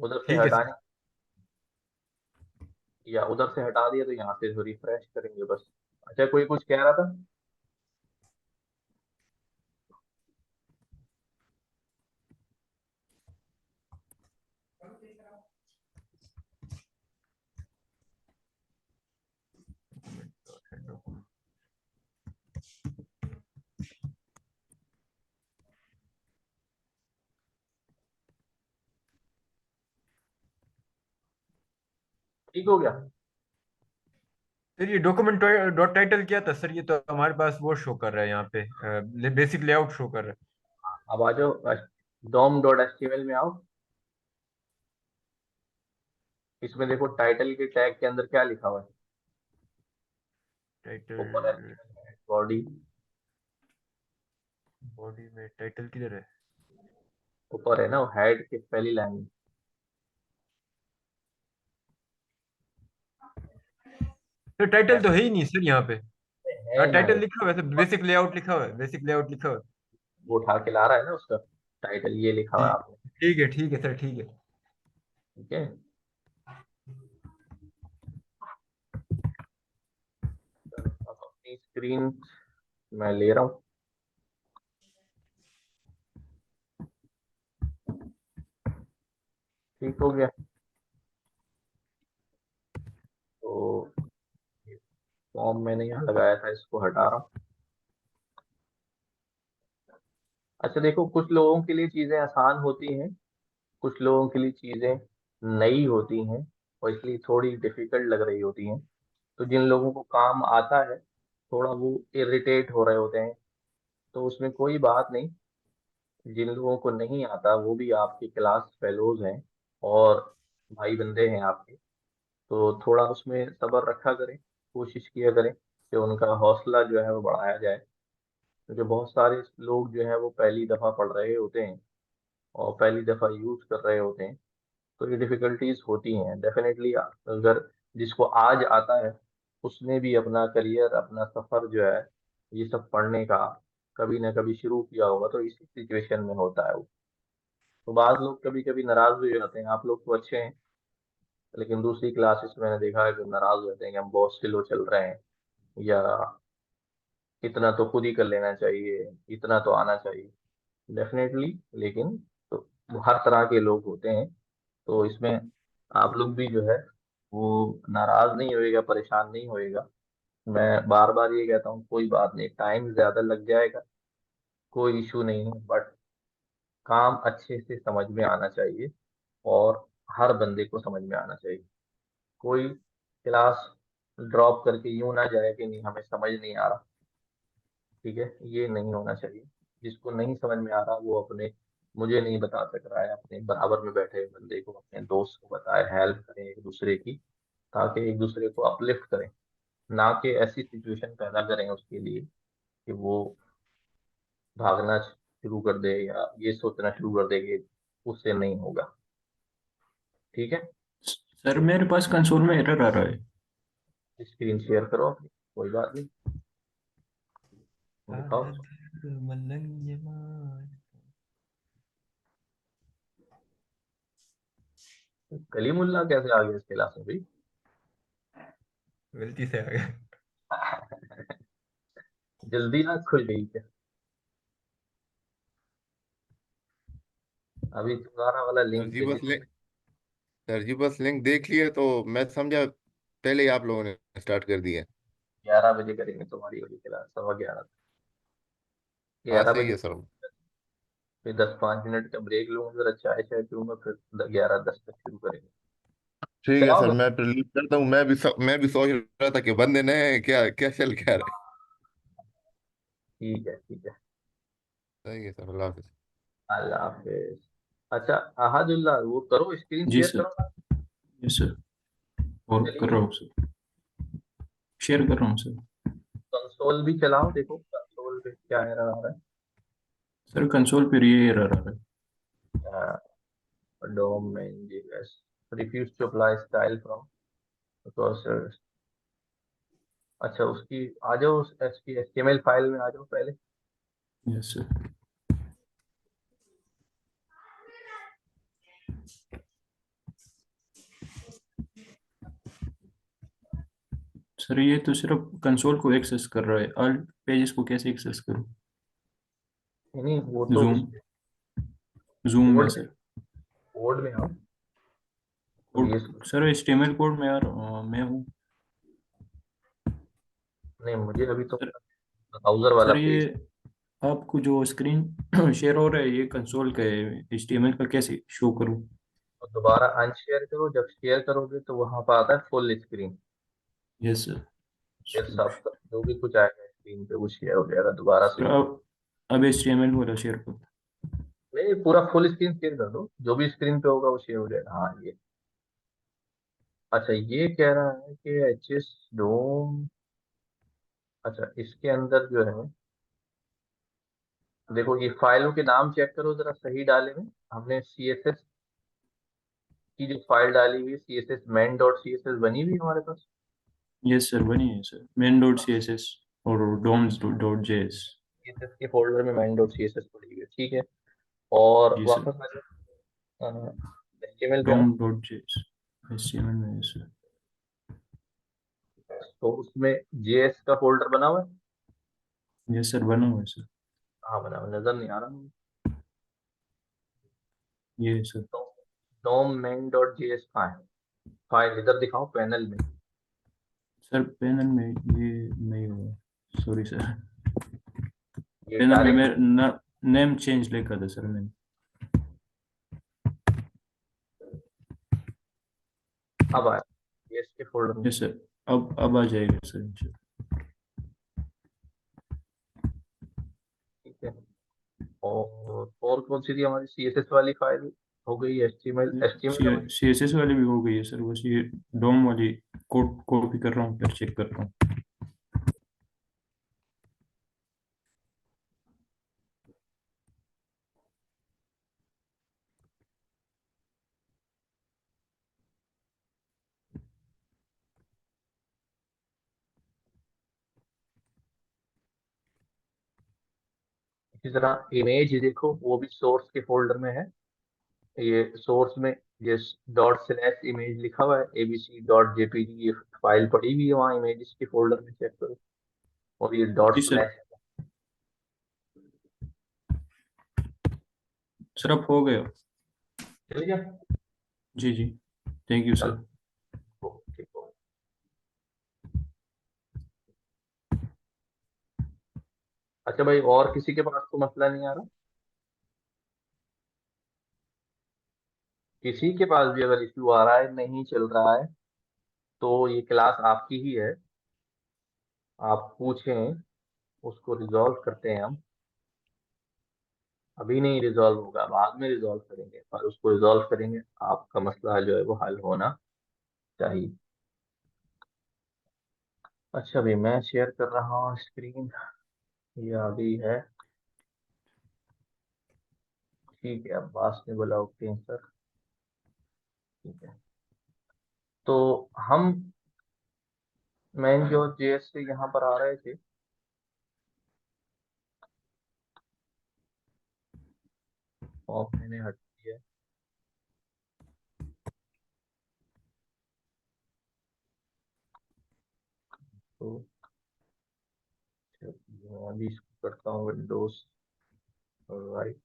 उधर से ठीक है सर। हटाने, या उधर से हटा दिया तो यहाँ से रिफ्रेश करेंगे बस। अच्छा, कोई कुछ कह रहा था? ठीक हो गया। सर ये डॉक्यूमेंट डॉट टाइटल क्या था सर? ये तो हमारे पास वो शो कर रहा है यहाँ पे, बेसिक लेआउट शो कर रहा है। अब आ जाओ, DOM.html में आओ। इसमें देखो टाइटल के टैग के अंदर क्या लिखा हुआ है, ऊपर टाइटल बॉडी, बॉडी में टाइटल किधर है? ऊपर है ना हेड के पहली लाइन। सर टाइटल तो है ही नहीं सर यहाँ पे। हाँ है ना, टाइटल लिखा हुआ है सर, बेसिक लेआउट लिखा हुआ है, बेसिक लेआउट लिखा हुआ है। वो उठा के ला रहा है ना, उसका टाइटल ये लिखा हुआ है ठीक आपने। ठीक है सर, ठीक है। ठीक है, अब अपनी स्क्रीन मैं ले रहा हूँ। ठीक हो गया, तो फॉर्म मैंने यहाँ लगाया था, इसको हटा रहा हूँ। अच्छा देखो, कुछ लोगों के लिए चीजें आसान होती हैं, कुछ लोगों के लिए चीजें नई होती हैं, और इसलिए थोड़ी डिफिकल्ट लग रही होती हैं। तो जिन लोगों को काम आता है, थोड़ा वो इरिटेट हो रहे होते हैं, तो उसमें कोई बात नहीं। जिन लोगों को नहीं आता वो भी आपके क्लास फेलोज हैं और भाई बंदे हैं आपके, तो थोड़ा उसमें सब्र रखा करें, कोशिश किया करें कि उनका हौसला जो है वो बढ़ाया जाए, क्योंकि बहुत सारे लोग जो है वो पहली दफ़ा पढ़ रहे होते हैं और पहली दफ़ा यूज कर रहे होते हैं, तो ये डिफिकल्टीज होती हैं डेफिनेटली। अगर जिसको आज आता है, उसने भी अपना करियर, अपना सफर जो है ये सब पढ़ने का कभी ना कभी शुरू किया होगा, तो इसी सिचुएशन में होता है वो। तो बाद लोग कभी कभी नाराज भी हो जाते हैं, आप लोग तो अच्छे हैं, लेकिन दूसरी क्लासेस में मैंने देखा है जो नाराज हो जाते हैं कि हम बहुत स्लो चल रहे हैं, या इतना तो खुद ही कर लेना चाहिए, इतना तो आना चाहिए। डेफिनेटली, लेकिन तो हर तरह के लोग होते हैं, तो इसमें आप लोग भी जो है वो नाराज नहीं होएगा, परेशान नहीं होएगा। मैं बार बार ये कहता हूँ, कोई बात नहीं, टाइम ज्यादा लग जाएगा, कोई इशू नहीं है, बट काम अच्छे से समझ में आना चाहिए, और हर बंदे को समझ में आना चाहिए। कोई क्लास ड्रॉप करके यूं ना जाए कि नहीं हमें समझ नहीं आ रहा। ठीक है, ये नहीं होना चाहिए। जिसको नहीं समझ में आ रहा वो अपने, मुझे नहीं बता सक रहा है, अपने बराबर में बैठे हुए बंदे को, अपने दोस्त को बताए, हेल्प करें एक दूसरे की, ताकि एक दूसरे को अपलिफ्ट करें, ना कि ऐसी सिचुएशन पैदा करें उसके लिए कि वो भागना शुरू कर दे या ये सोचना शुरू कर दे कि उससे नहीं होगा। ठीक है, सर मेरे पास कंसोल में एरर आ रहा है। स्क्रीन शेयर करो अपनी, कोई बात नहीं, दिखाओ। कली मुल्ला कैसे आ गया इस क्लास में भाई? गलती से आ गया। जल्दी ना खुल गई क्या? अभी तुम्हारा वाला सर लिंक जी भेजे बस थे। लिंक सर जी बस लिंक देख लिए तो मैं समझा पहले ही आप लोगों ने स्टार्ट कर दिया। 11 बजे करेंगे तुम्हारी वाली क्लास, 11:15। हाँ ग्यारह सही बजे है सर। फिर 10-5 मिनट का ब्रेक लूंगा, जरा चाय चाय पीऊंगा, फिर 11:10 तक शुरू करेंगे। ठीक है चलाओ सर, फिर। मैं फिर लीव करता हूँ। मैं भी सोच रहा था कि बंदे नए हैं, क्या क्या चल क्या रहा है। ठीक है ठीक है। सही है सर, अल्लाह हाफिज। अल्लाह हाफिज। अच्छा अहादुल्ला, वो करो, स्क्रीन जी शेयर सर। करो। Yes sir. और कर चलिए, रहा हूँ सर। शेयर कर रहा हूँ सर। कंसोल भी चलाओ, देखो कंसोल पे क्या एरर आ रहा सर कंसोल पे ये एरर आ रहा है। है। DOM main JS refuse to apply style from cursor. अच्छा उसकी आ जाओ, उस H T M L file में आ जाओ पहले। Yes sir. सर ये तो सिर्फ कंसोल को एक्सेस कर रहा है, ऑल पेजेस को कैसे एक्सेस करूँ? नहीं वो तो जूम, उस जूम में कोड सर। कोड में आओ। तो कोड ये सर HTML कोड में यार मैं हूँ। नहीं, मुझे अभी तो सर ब्राउजर वाला सर ये पेज। आपको जो स्क्रीन शेयर हो रहा है ये कंसोल का है, HTML का कैसे शो करूँ? और दोबारा अनशेयर करो, जब शेयर करोगे तो वहां पर आता है फुल स्क्रीन। Yes sir. फिर सब जो भी कुछ आएगा स्क्रीन पे वो शेयर हो जाएगा दोबारा सर से। अब HTML वाला शेयर करो। नहीं, पूरा फुल स्क्रीन शेयर कर दो, जो भी स्क्रीन पे होगा वो शेयर हो जाएगा। हाँ ये। अच्छा ये कह रहा है कि एच एस डोम। अच्छा इसके अंदर जो है, देखो ये फाइलों के नाम चेक करो जरा, सही डाले में हमने सी एस एस की जो फाइल डाली हुई है, C S S main dot C S S बनी हुई है हमारे पास। यस सर बनी है सर, मेन डॉट CSS और doms dot JS। C S S के फोल्डर में main dot C S S पड़ी हुई है, ठीक है। और जी सर। वापस आ जाओ HTML पे आओ। डोम डॉट JS HTML में है सर। तो उसमें जेएस का फोल्डर बना हुआ है। यस सर बना हुआ है सर। हाँ बना हुआ है, नजर नहीं आ रहा मुझे। ये है सर। तो डोम मेन डॉट जेएस कहाँ है? फाइल इधर दिखाओ पैनल में। सर पैनल में ये नहीं हुआ, सॉरी सर। ये पैनल में डायरेक्ट मेरा नेम चेंज लिखा था सर मैंने। अब आया जेएस के फोल्डर में। Yes sir. अब आ जाएगा सर इंशाल्लाह। ठीक है। और कौन सी थी हमारी सीएसएस वाली फाइल? हो गई एचटीएमएल वाली। CSS वाली भी हो गई है सर, बस ये डोम वाली कोड कॉपी कर रहा हूँ फिर चेक करता हूँ। इसी तरह इमेज देखो, वो भी सोर्स के फोल्डर में है। ये सोर्स में ये डॉट स्लैश इमेज लिखा हुआ है, एबीसी डॉट जेपीजी, ये फाइल पड़ी हुई है वहाँ इमेजेस के फोल्डर में, चेक करो। और ये dot G sir. Slash. Sir अब हो गया। चल गया। जी जी। थैंक यू चलो सर। ठीक हो। अच्छा भाई, और किसी के पास तो मसला नहीं आ रहा? किसी के पास भी अगर इश्यू आ रहा है, नहीं चल रहा है, तो ये क्लास आपकी ही है। आप पूछें, उसको रिजॉल्व करते हैं हम। अभी नहीं रिजॉल्व होगा, बाद में रिजॉल्व करेंगे, पर उसको रिजॉल्व करेंगे। आपका मसला जो है वो हल होना चाहिए। अच्छा भाई, मैं शेयर कर रहा हूँ स्क्रीन, ये आ गई है। ठीक है, अब्बास ने बोला ओके सर। ठीक है। तो हम मेन जो जेएस से यहाँ पर आ रहे थे, और मैंने हट दिया। तो मैं अभी इसको करता हूँ विंडोज राइट।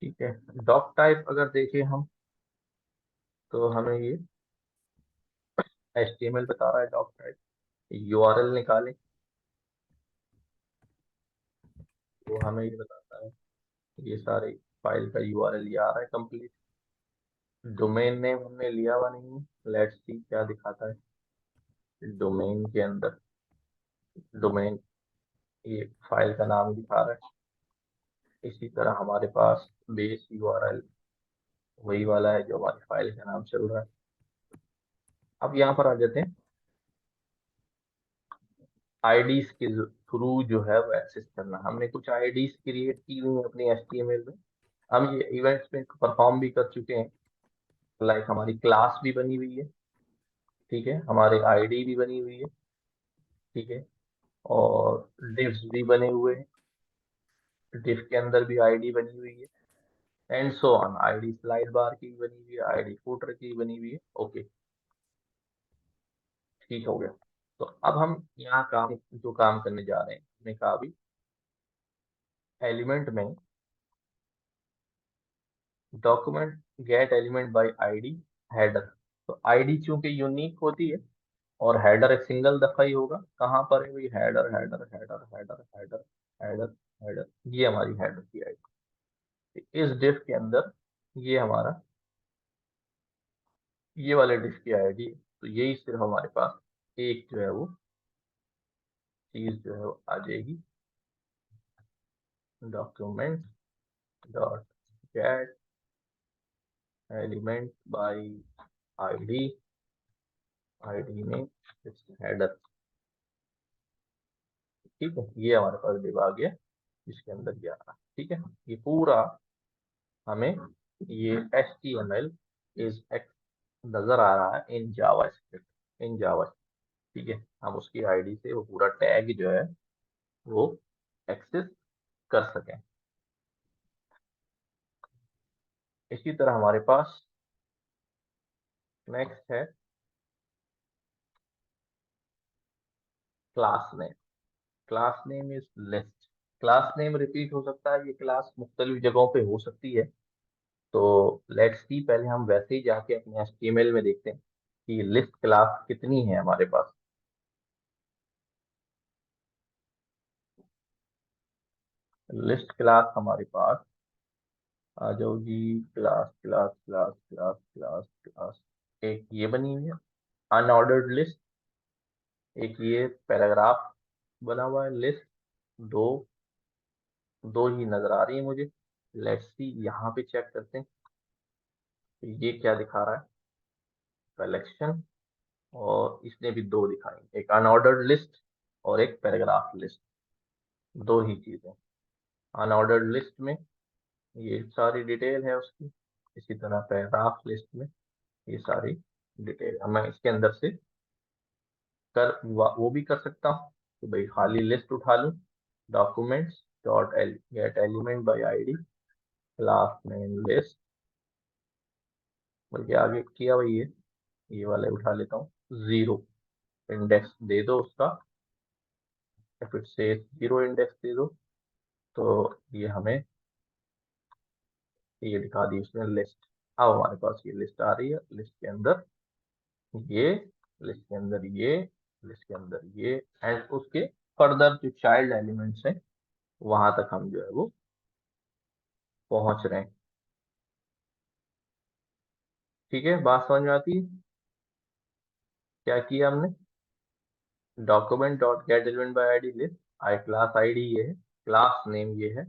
ठीक है, डॉक टाइप अगर देखें हम तो हमें ये HTML बता रहा है डॉक टाइप। URL निकालें तो हमें ये बताता है ये सारे फाइल का URL ये आ रहा है कंप्लीट। डोमेन नेम हमने लिया हुआ नहीं है, लेट्स सी क्या दिखाता है डोमेन के अंदर। डोमेन ये फाइल का नाम दिखा रहा है। इसी तरह हमारे पास बेस URL वही वाला है जो हमारी फाइल का नाम चल रहा है। अब यहाँ पर आ जाते हैं, आईडीज के थ्रू जो है वो एक्सेस करना। हमने कुछ आईडीज क्रिएट की हुई है अपनी HTML में, हम ये इवेंट्स में परफॉर्म भी कर चुके हैं। लाइक हमारी क्लास भी बनी हुई है, ठीक है, हमारे आईडी भी बनी हुई है, ठीक है, और डिव्स भी बने हुए हैं, डिव के अंदर भी आईडी बनी हुई है, and so on. ID slide bar की बनी हुई है, आईडी फुटर की बनी हुई है। ओके, ठीक हो गया। तो अब हम यहाँ काम करने जा रहे हैं, हमने कहा अभी एलिमेंट में document gate element by ID header. तो आईडी चूंकि यूनिक होती है और हेडर एक सिंगल दफा ही होगा। कहाँ पर है वही header header header header header header header, ये हमारी हेडर की आईडी। इस डिफ के अंदर ये हमारा ये वाले डिफ की आईडी। तो यही सिर्फ हमारे पास एक जो है वो चीज जो है वो आ जाएगी, document dot gate element by ID. ID में हेडर, ठीक है, ये हमारे पास डिव आ गया जिसके अंदर ये आ रहा है। ठीक है, ये पूरा हमें ये HTML इज नजर आ रहा है इन जावास्क्रिप्ट, इन जावा। ठीक है, हम उसकी आईडी से वो पूरा टैग जो है वो एक्सेस कर सकें। इसी तरह हमारे पास नेक्स्ट है class name. Class name is list. Class name repeat हो सकता है, ये क्लास मुख्तलिफ जगहों पे हो सकती है। तो लेट्स सी, पहले हम वैसे ही जाके अपने HTML में देखते हैं कि लिस्ट क्लास कितनी है हमारे पास। लिस्ट क्लास हमारे पास आ जाओ जी, class class class class class class. एक ये बनी हुई है अनऑर्डर्ड लिस्ट, एक ये पैराग्राफ बना हुआ है लिस्ट। दो दो ही नजर आ रही है मुझे। लेट्स सी, यहाँ पे चेक करते हैं तो ये क्या दिखा रहा है, कलेक्शन। और इसने भी दो दिखाई, एक अनऑर्डर्ड लिस्ट और एक पैराग्राफ लिस्ट, दो ही चीजें। अनऑर्डर्ड लिस्ट में ये सारी डिटेल है उसकी, इसी तरह पैराग्राफ लिस्ट में ये सारी डिटेल। अब मैं इसके अंदर से वो भी कर सकता हूँ कि भाई खाली लिस्ट उठा लूँ, documents dot gate element by ID class name list, बल्कि आगे किया भाई ये वाला उठा लेता हूँ। जीरो इंडेक्स दे दो उसका, या फिर से जीरो इंडेक्स दे दो। तो ये हमें ये दिखा दी उसने लिस्ट। अब हमारे पास ये लिस्ट आ रही है, लिस्ट के अंदर ये, लिस्ट के अंदर ये, लिस्ट के अंदर ये, एंड उसके फर्दर जो चाइल्ड एलिमेंट्स हैं वहां तक हम जो है वो पहुंच रहे हैं। ठीक है, बात समझ में आती है? क्या किया हमने, document dot gate element by ID list, I class ID ये है, क्लास नेम ये है,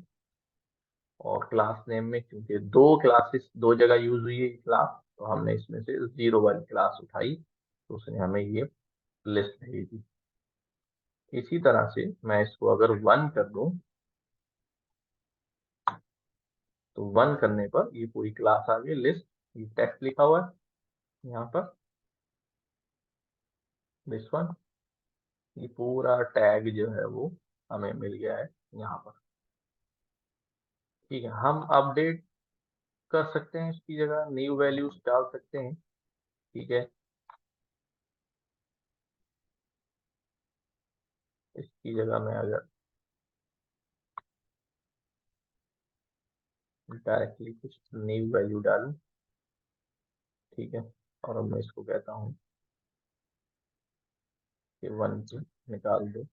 और क्लास नेम में क्योंकि दो क्लासेस दो जगह यूज हुई है क्लास, तो हमने इसमें से जीरो वाली क्लास उठाई, तो उसने हमें ये लिस्ट भेज दी। इसी तरह से मैं इसको अगर वन कर दूं तो वन करने पर ये पूरी क्लास आ गई लिस्ट। ये टेक्स्ट लिखा हुआ है यहाँ पर, दिस वन, ये पूरा टैग जो है वो हमें मिल गया है यहाँ पर। ठीक है, हम अपडेट कर सकते हैं, इसकी जगह न्यू वैल्यूज डाल सकते हैं। ठीक है, इसकी जगह में अगर डायरेक्टली कुछ न्यू वैल्यू डालूं, ठीक है, और अब मैं इसको कहता हूँ कि 1 से निकाल दो,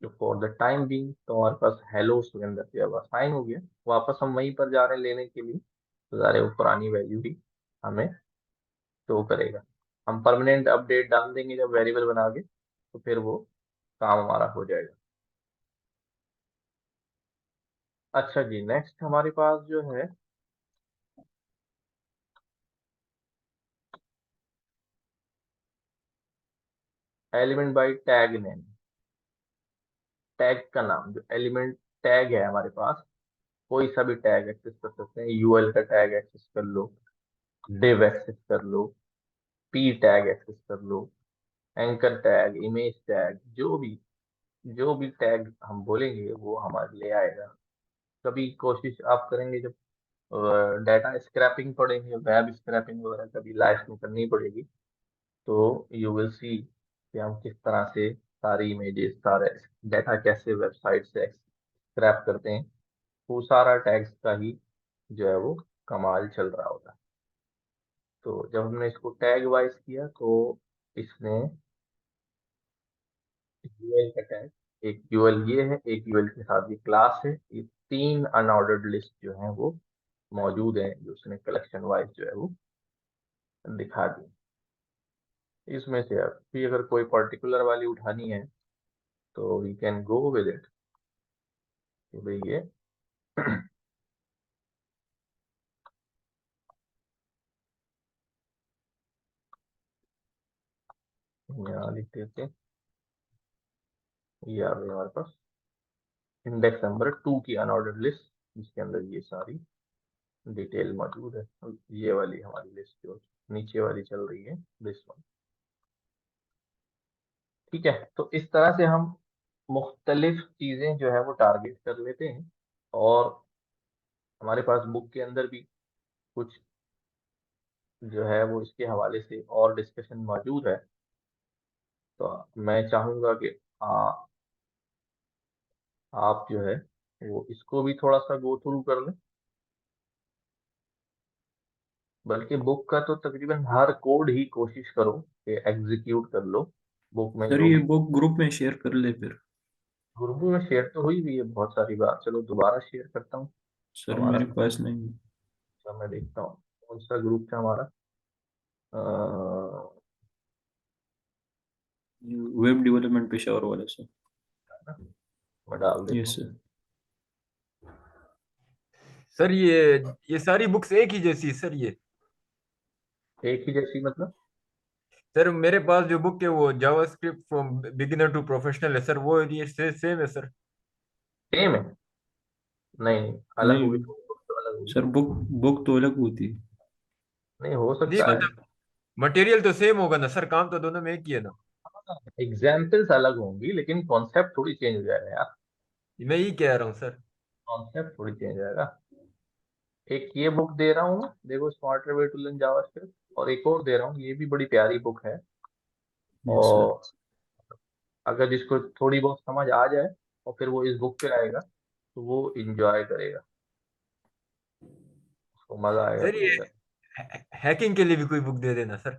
तो फॉर द टाइम बीइंग तो हमारे पास हेलो सुरेंद्र से अब असाइन हो गया। वापस हम वहीं पर जा रहे हैं लेने के लिए, तो ज़ाहिर है वो पुरानी वैल्यू ही हमें शो करेगा। हम परमानेंट अपडेट डाल देंगे जब वेरिएबल बना के, तो फिर वो काम हमारा हो जाएगा। अच्छा जी, नेक्स्ट हमारे पास जो है element by tag name. Tag का नाम, जो एलिमेंट टैग है हमारे पास, कोई सा भी टैग एक्सेस कर सकते हैं। यूएल का टैग एक्सेस कर लो, div एक्सेस कर लो, पी टैग एक्सेस कर लो, एंकर टैग, इमेज टैग, जो भी टैग हम बोलेंगे वो हमारे ले आएगा। कभी कोशिश आप करेंगे जब डाटा स्क्रैपिंग पढ़ेंगे, वेब स्क्रैपिंग वगैरह कभी लाइफ में करनी पड़ेगी, तो यू विल सी कि हम किस तरह से सारी इमेजेस, सारे डाटा कैसे वेबसाइट से स्क्रैप करते हैं। वो सारा टैग्स का ही जो है वो कमाल चल रहा होता है। तो जब हमने इसको टैग वाइज किया तो इसने यूएल का टैग, एक यूएल ये है, एक यूएल के साथ ये क्लास है, ये 3 अनऑर्डर्ड लिस्ट जो है वो मौजूद है, जो उसने कलेक्शन वाइज जो है वो दिखा दी। इसमें से अब भी अगर कोई पर्टिकुलर वाली उठानी है तो we can go with it, कि भाई ये यहाँ लिख देते हैं, ये आ गई हमारे पास इंडेक्स नंबर 2 की अनऑर्डर्ड लिस्ट, जिसके अंदर ये सारी डिटेल मौजूद है। और ये वाली हमारी लिस्ट जो नीचे वाली चल रही है, दिस वन। ठीक है, तो इस तरह से हम मुख्तलिफ चीजें जो है वो टारगेट कर लेते हैं, और हमारे पास बुक के अंदर भी कुछ जो है वो इसके हवाले से और डिस्कशन मौजूद है। तो मैं चाहूंगा कि आप जो है वो इसको भी थोड़ा सा गो थ्रू कर लें। बल्कि बुक का तो तकरीबन हर कोड ही कोशिश करो कि एग्जीक्यूट कर लो। बुक में सर जो ये भी बुक ग्रुप में शेयर कर ले फिर। ग्रुप में शेयर तो हुई भी है बहुत सारी बात, चलो दोबारा शेयर करता हूँ सर हमारा। मेरे पास नहीं। अच्छा, मैं देखता हूँ कौन सा ग्रुप था हमारा। वेब डेवलपमेंट पेशावर वाले से। मैं डाल देता यस हूँ। सर। सर ये सारी बुक्स एक ही जैसी है सर ये? एक ही जैसी मतलब? सर मेरे पास जो बुक है वो JavaScript from beginner to professional है सर, वो ये सेम है सर? सेम है? नहीं नहीं, अलग नहीं होगी, तो अलग होगी। सर, बुक बुक तो अलग होती है नहीं, हो नहीं सकता है। शायद। मतलब मटेरियल तो सेम होगा ना सर, काम तो दोनों में एक ही है ना? एग्जाम्पल्स अलग होंगी लेकिन कॉन्सेप्ट थोड़ी चेंज हो जाएगा यार। मैं यही कह रहा हूँ सर। कॉन्सेप्ट थोड़ी चेंज हो जाएगा। एक ये बुक दे रहा हूँ मैं, देखो, smarter way to learn JavaScript, और एक और दे रहा हूँ, ये भी बड़ी प्यारी बुक है। Yes sir. और अगर जिसको थोड़ी बहुत समझ आ जाए और फिर वो इस बुक पे आएगा तो वो इंजॉय करेगा, उसको मजा आएगा सर ये रीड कर। हैकिंग के लिए भी कोई बुक दे देना सर।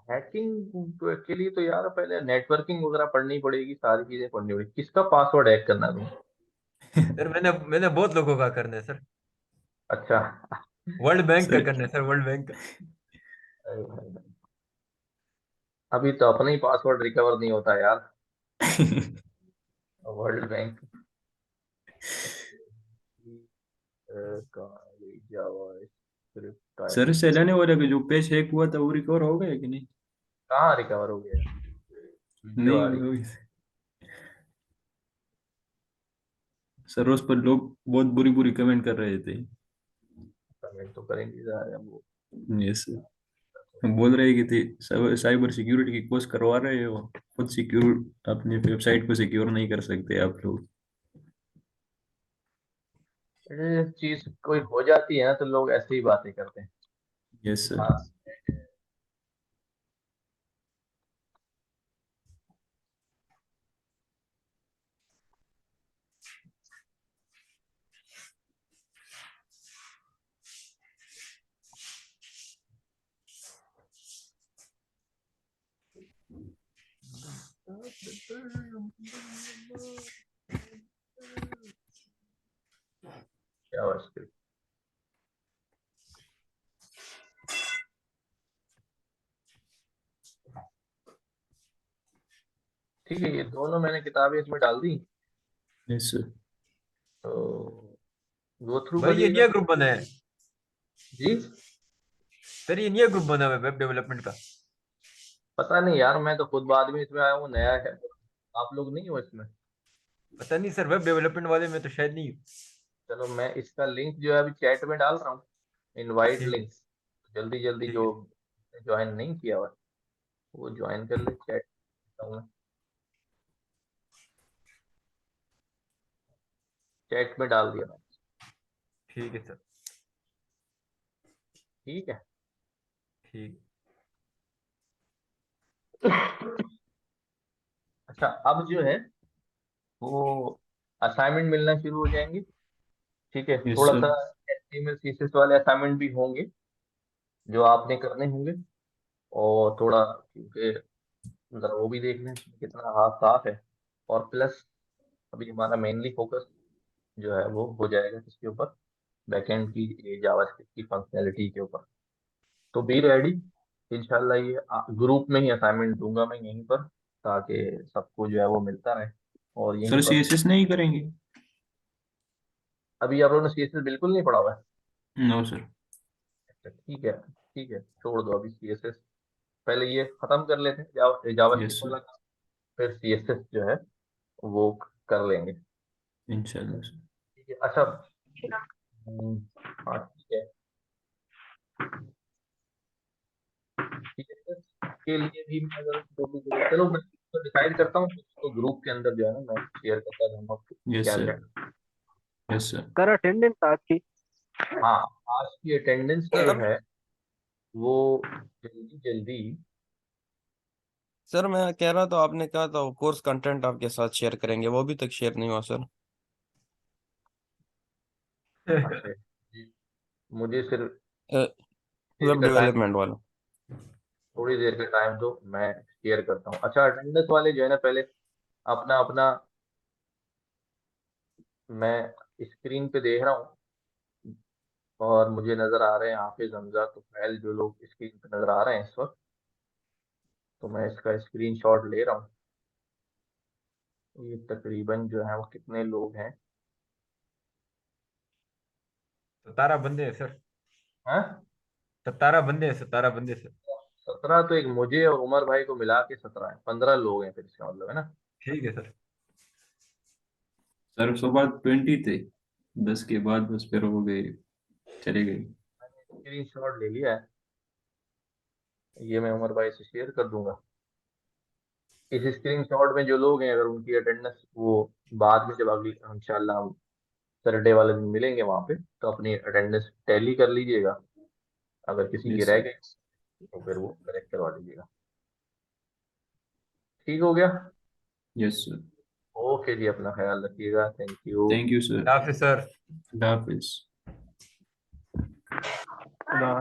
हैकिंग के लिए तो यार पहले नेटवर्किंग वगैरह पढ़नी पड़ेगी, सारी चीजें पढ़नी पड़ेगी। किसका पासवर्ड हैक करना है तुम्हें? सर मैंने बहुत लोगों का करना है सर। अच्छा। वर्ल्ड बैंक का सर करना है सर, वर्ल्ड बैंक का। अरे भाई, अभी तो अपना ही पासवर्ड रिकवर नहीं होता यार, वर्ल्ड बैंक का जावा स्क्रिप्ट सर टाइप। चलाने वाले का जो पेज हैक हुआ था वो रिकवर हो गया कि नहीं? कहाँ रिकवर हो गया? वीडियो नहीं आ रही। सर उस पर लोग बहुत बुरी बुरी कमेंट कर रहे थे। कमेंट तो करेंगे ज़ाहिर है वो। यस सर, हम बोल रहे हैं कि साइबर सिक्योरिटी की कोर्स करवा रहे हो, खुद सिक्योर अपनी वेबसाइट को सिक्योर नहीं कर सकते आप लोग। ये चीज कोई हो जाती है ना तो लोग ऐसे ही बातें करते हैं। Yes sir. हाँ, जावास्क्रिप्ट ठीक है, ये दोनों मैंने किताबें इसमें डाल दी, यस सर। तो गो थ्रू भाई ये करिएगा। नया ग्रुप बना है जी सर, ये नया ग्रुप बना हुआ है वेब डेवलपमेंट का। पता नहीं यार, मैं तो खुद बाद में इसमें आया हूँ, नया है। आप लोग नहीं हो इसमें? पता नहीं सर, वेब डेवलपमेंट वाले में तो शायद नहीं हूँ। चलो मैं इसका लिंक जो है अभी चैट में डाल रहा हूँ, इनवाइट ठीक लिंक। जल्दी जल्दी ठीक जो है। ज्वाइन नहीं किया हुआ वो ज्वाइन कर ले, चैट में चैट में डाल दिया मैंने। ठीक है सर। ठीक है। ठीक। अच्छा अब जो है वो असाइनमेंट मिलना शुरू हो जाएंगे। ठीक है, यस थोड़ा सर। सा HTML CSS वाले असाइनमेंट भी होंगे जो आपने करने होंगे, और थोड़ा क्योंकि जरा वो भी देख लें कितना हाथ साफ है। और प्लस अभी हमारा मेनली फोकस जो है वो हो जाएगा किसके ऊपर, बैकएंड की जावास्क्रिप्ट की फंक्शनैलिटी के ऊपर। तो बी रेडी, इंशाल्लाह ये ग्रुप में ही असाइनमेंट दूंगा मैं यहीं पर, ताकि सबको जो है वो मिलता रहे और यहीं सर पर। सीएसएस नहीं करेंगे? अभी आप लोगों ने CSS बिल्कुल नहीं पढ़ा हुआ है? No sir. अच्छा, ठीक है ठीक है, छोड़ दो अभी CSS, पहले ये खत्म कर लेते हैं जावास्क्रिप्ट यस वाला सर, काम, फिर CSS जो है वो कर लेंगे। इंशाल्लाह सर। ठीक है। अच्छा हाँ ठीक है, CSS के लिए भी मैं अगर चलो मैं तो डिसाइड करता हूँ तो ग्रुप के अंदर जो है ना मैं शेयर करता रहूँगा यस क्या सर। क्या। Yes sir. सर अटेंडेंस आज की। हाँ, आज की अटेंडेंस जो सर है वो जल्दी जल्दी सर मैं कह रहा था, आपने कहा था कोर्स कंटेंट आपके साथ शेयर करेंगे, वो अभी तक शेयर नहीं हुआ सर। अच्छा जी, मुझे सिर्फ देर वेब का टाइम, डेवलपमेंट वाला। थोड़ी देर का टाइम दो, मैं शेयर करता हूँ। अच्छा अटेंडेंस वाले जो है ना, पहले अपना अपना मैं स्क्रीन पे देख रहा हूँ और मुझे नजर आ रहे हैं हाफिज, हमजा, तुफैल, जो लोग स्क्रीन पे नजर आ रहे हैं इस वक्त, तो मैं इसका स्क्रीनशॉट ले रहा हूँ। ये तकरीबन जो है वो कितने लोग हैं? 17 बंदे हैं सर। हाँ, 17 बंदे हैं, 17 बंदे सर। 17 तो एक मुझे और उमर भाई को मिला के 17 है, 15 लोग हैं फिर इसका मतलब है ना। ठीक है सर। सर सुबह 20 थे, 10 के बाद बस फिर हो गए, चले गए। स्क्रीनशॉट ले लिया है, ये मैं उमर भाई से शेयर कर दूंगा। इस स्क्रीनशॉट में जो लोग हैं अगर उनकी अटेंडेंस वो बाद में जब अगली इंशाल्लाह हम सैटरडे वाले दिन मिलेंगे वहां पे, तो अपनी अटेंडेंस टैली कर लीजिएगा, अगर किसी की यस रह सर। गई तो फिर वो करेक्ट करवा लीजिएगा। ठीक हो गया। Yes sir. ओके जी, अपना ख्याल रखिएगा, thank you. Thank you sir. Hafiz sir. खुदा हाफिज।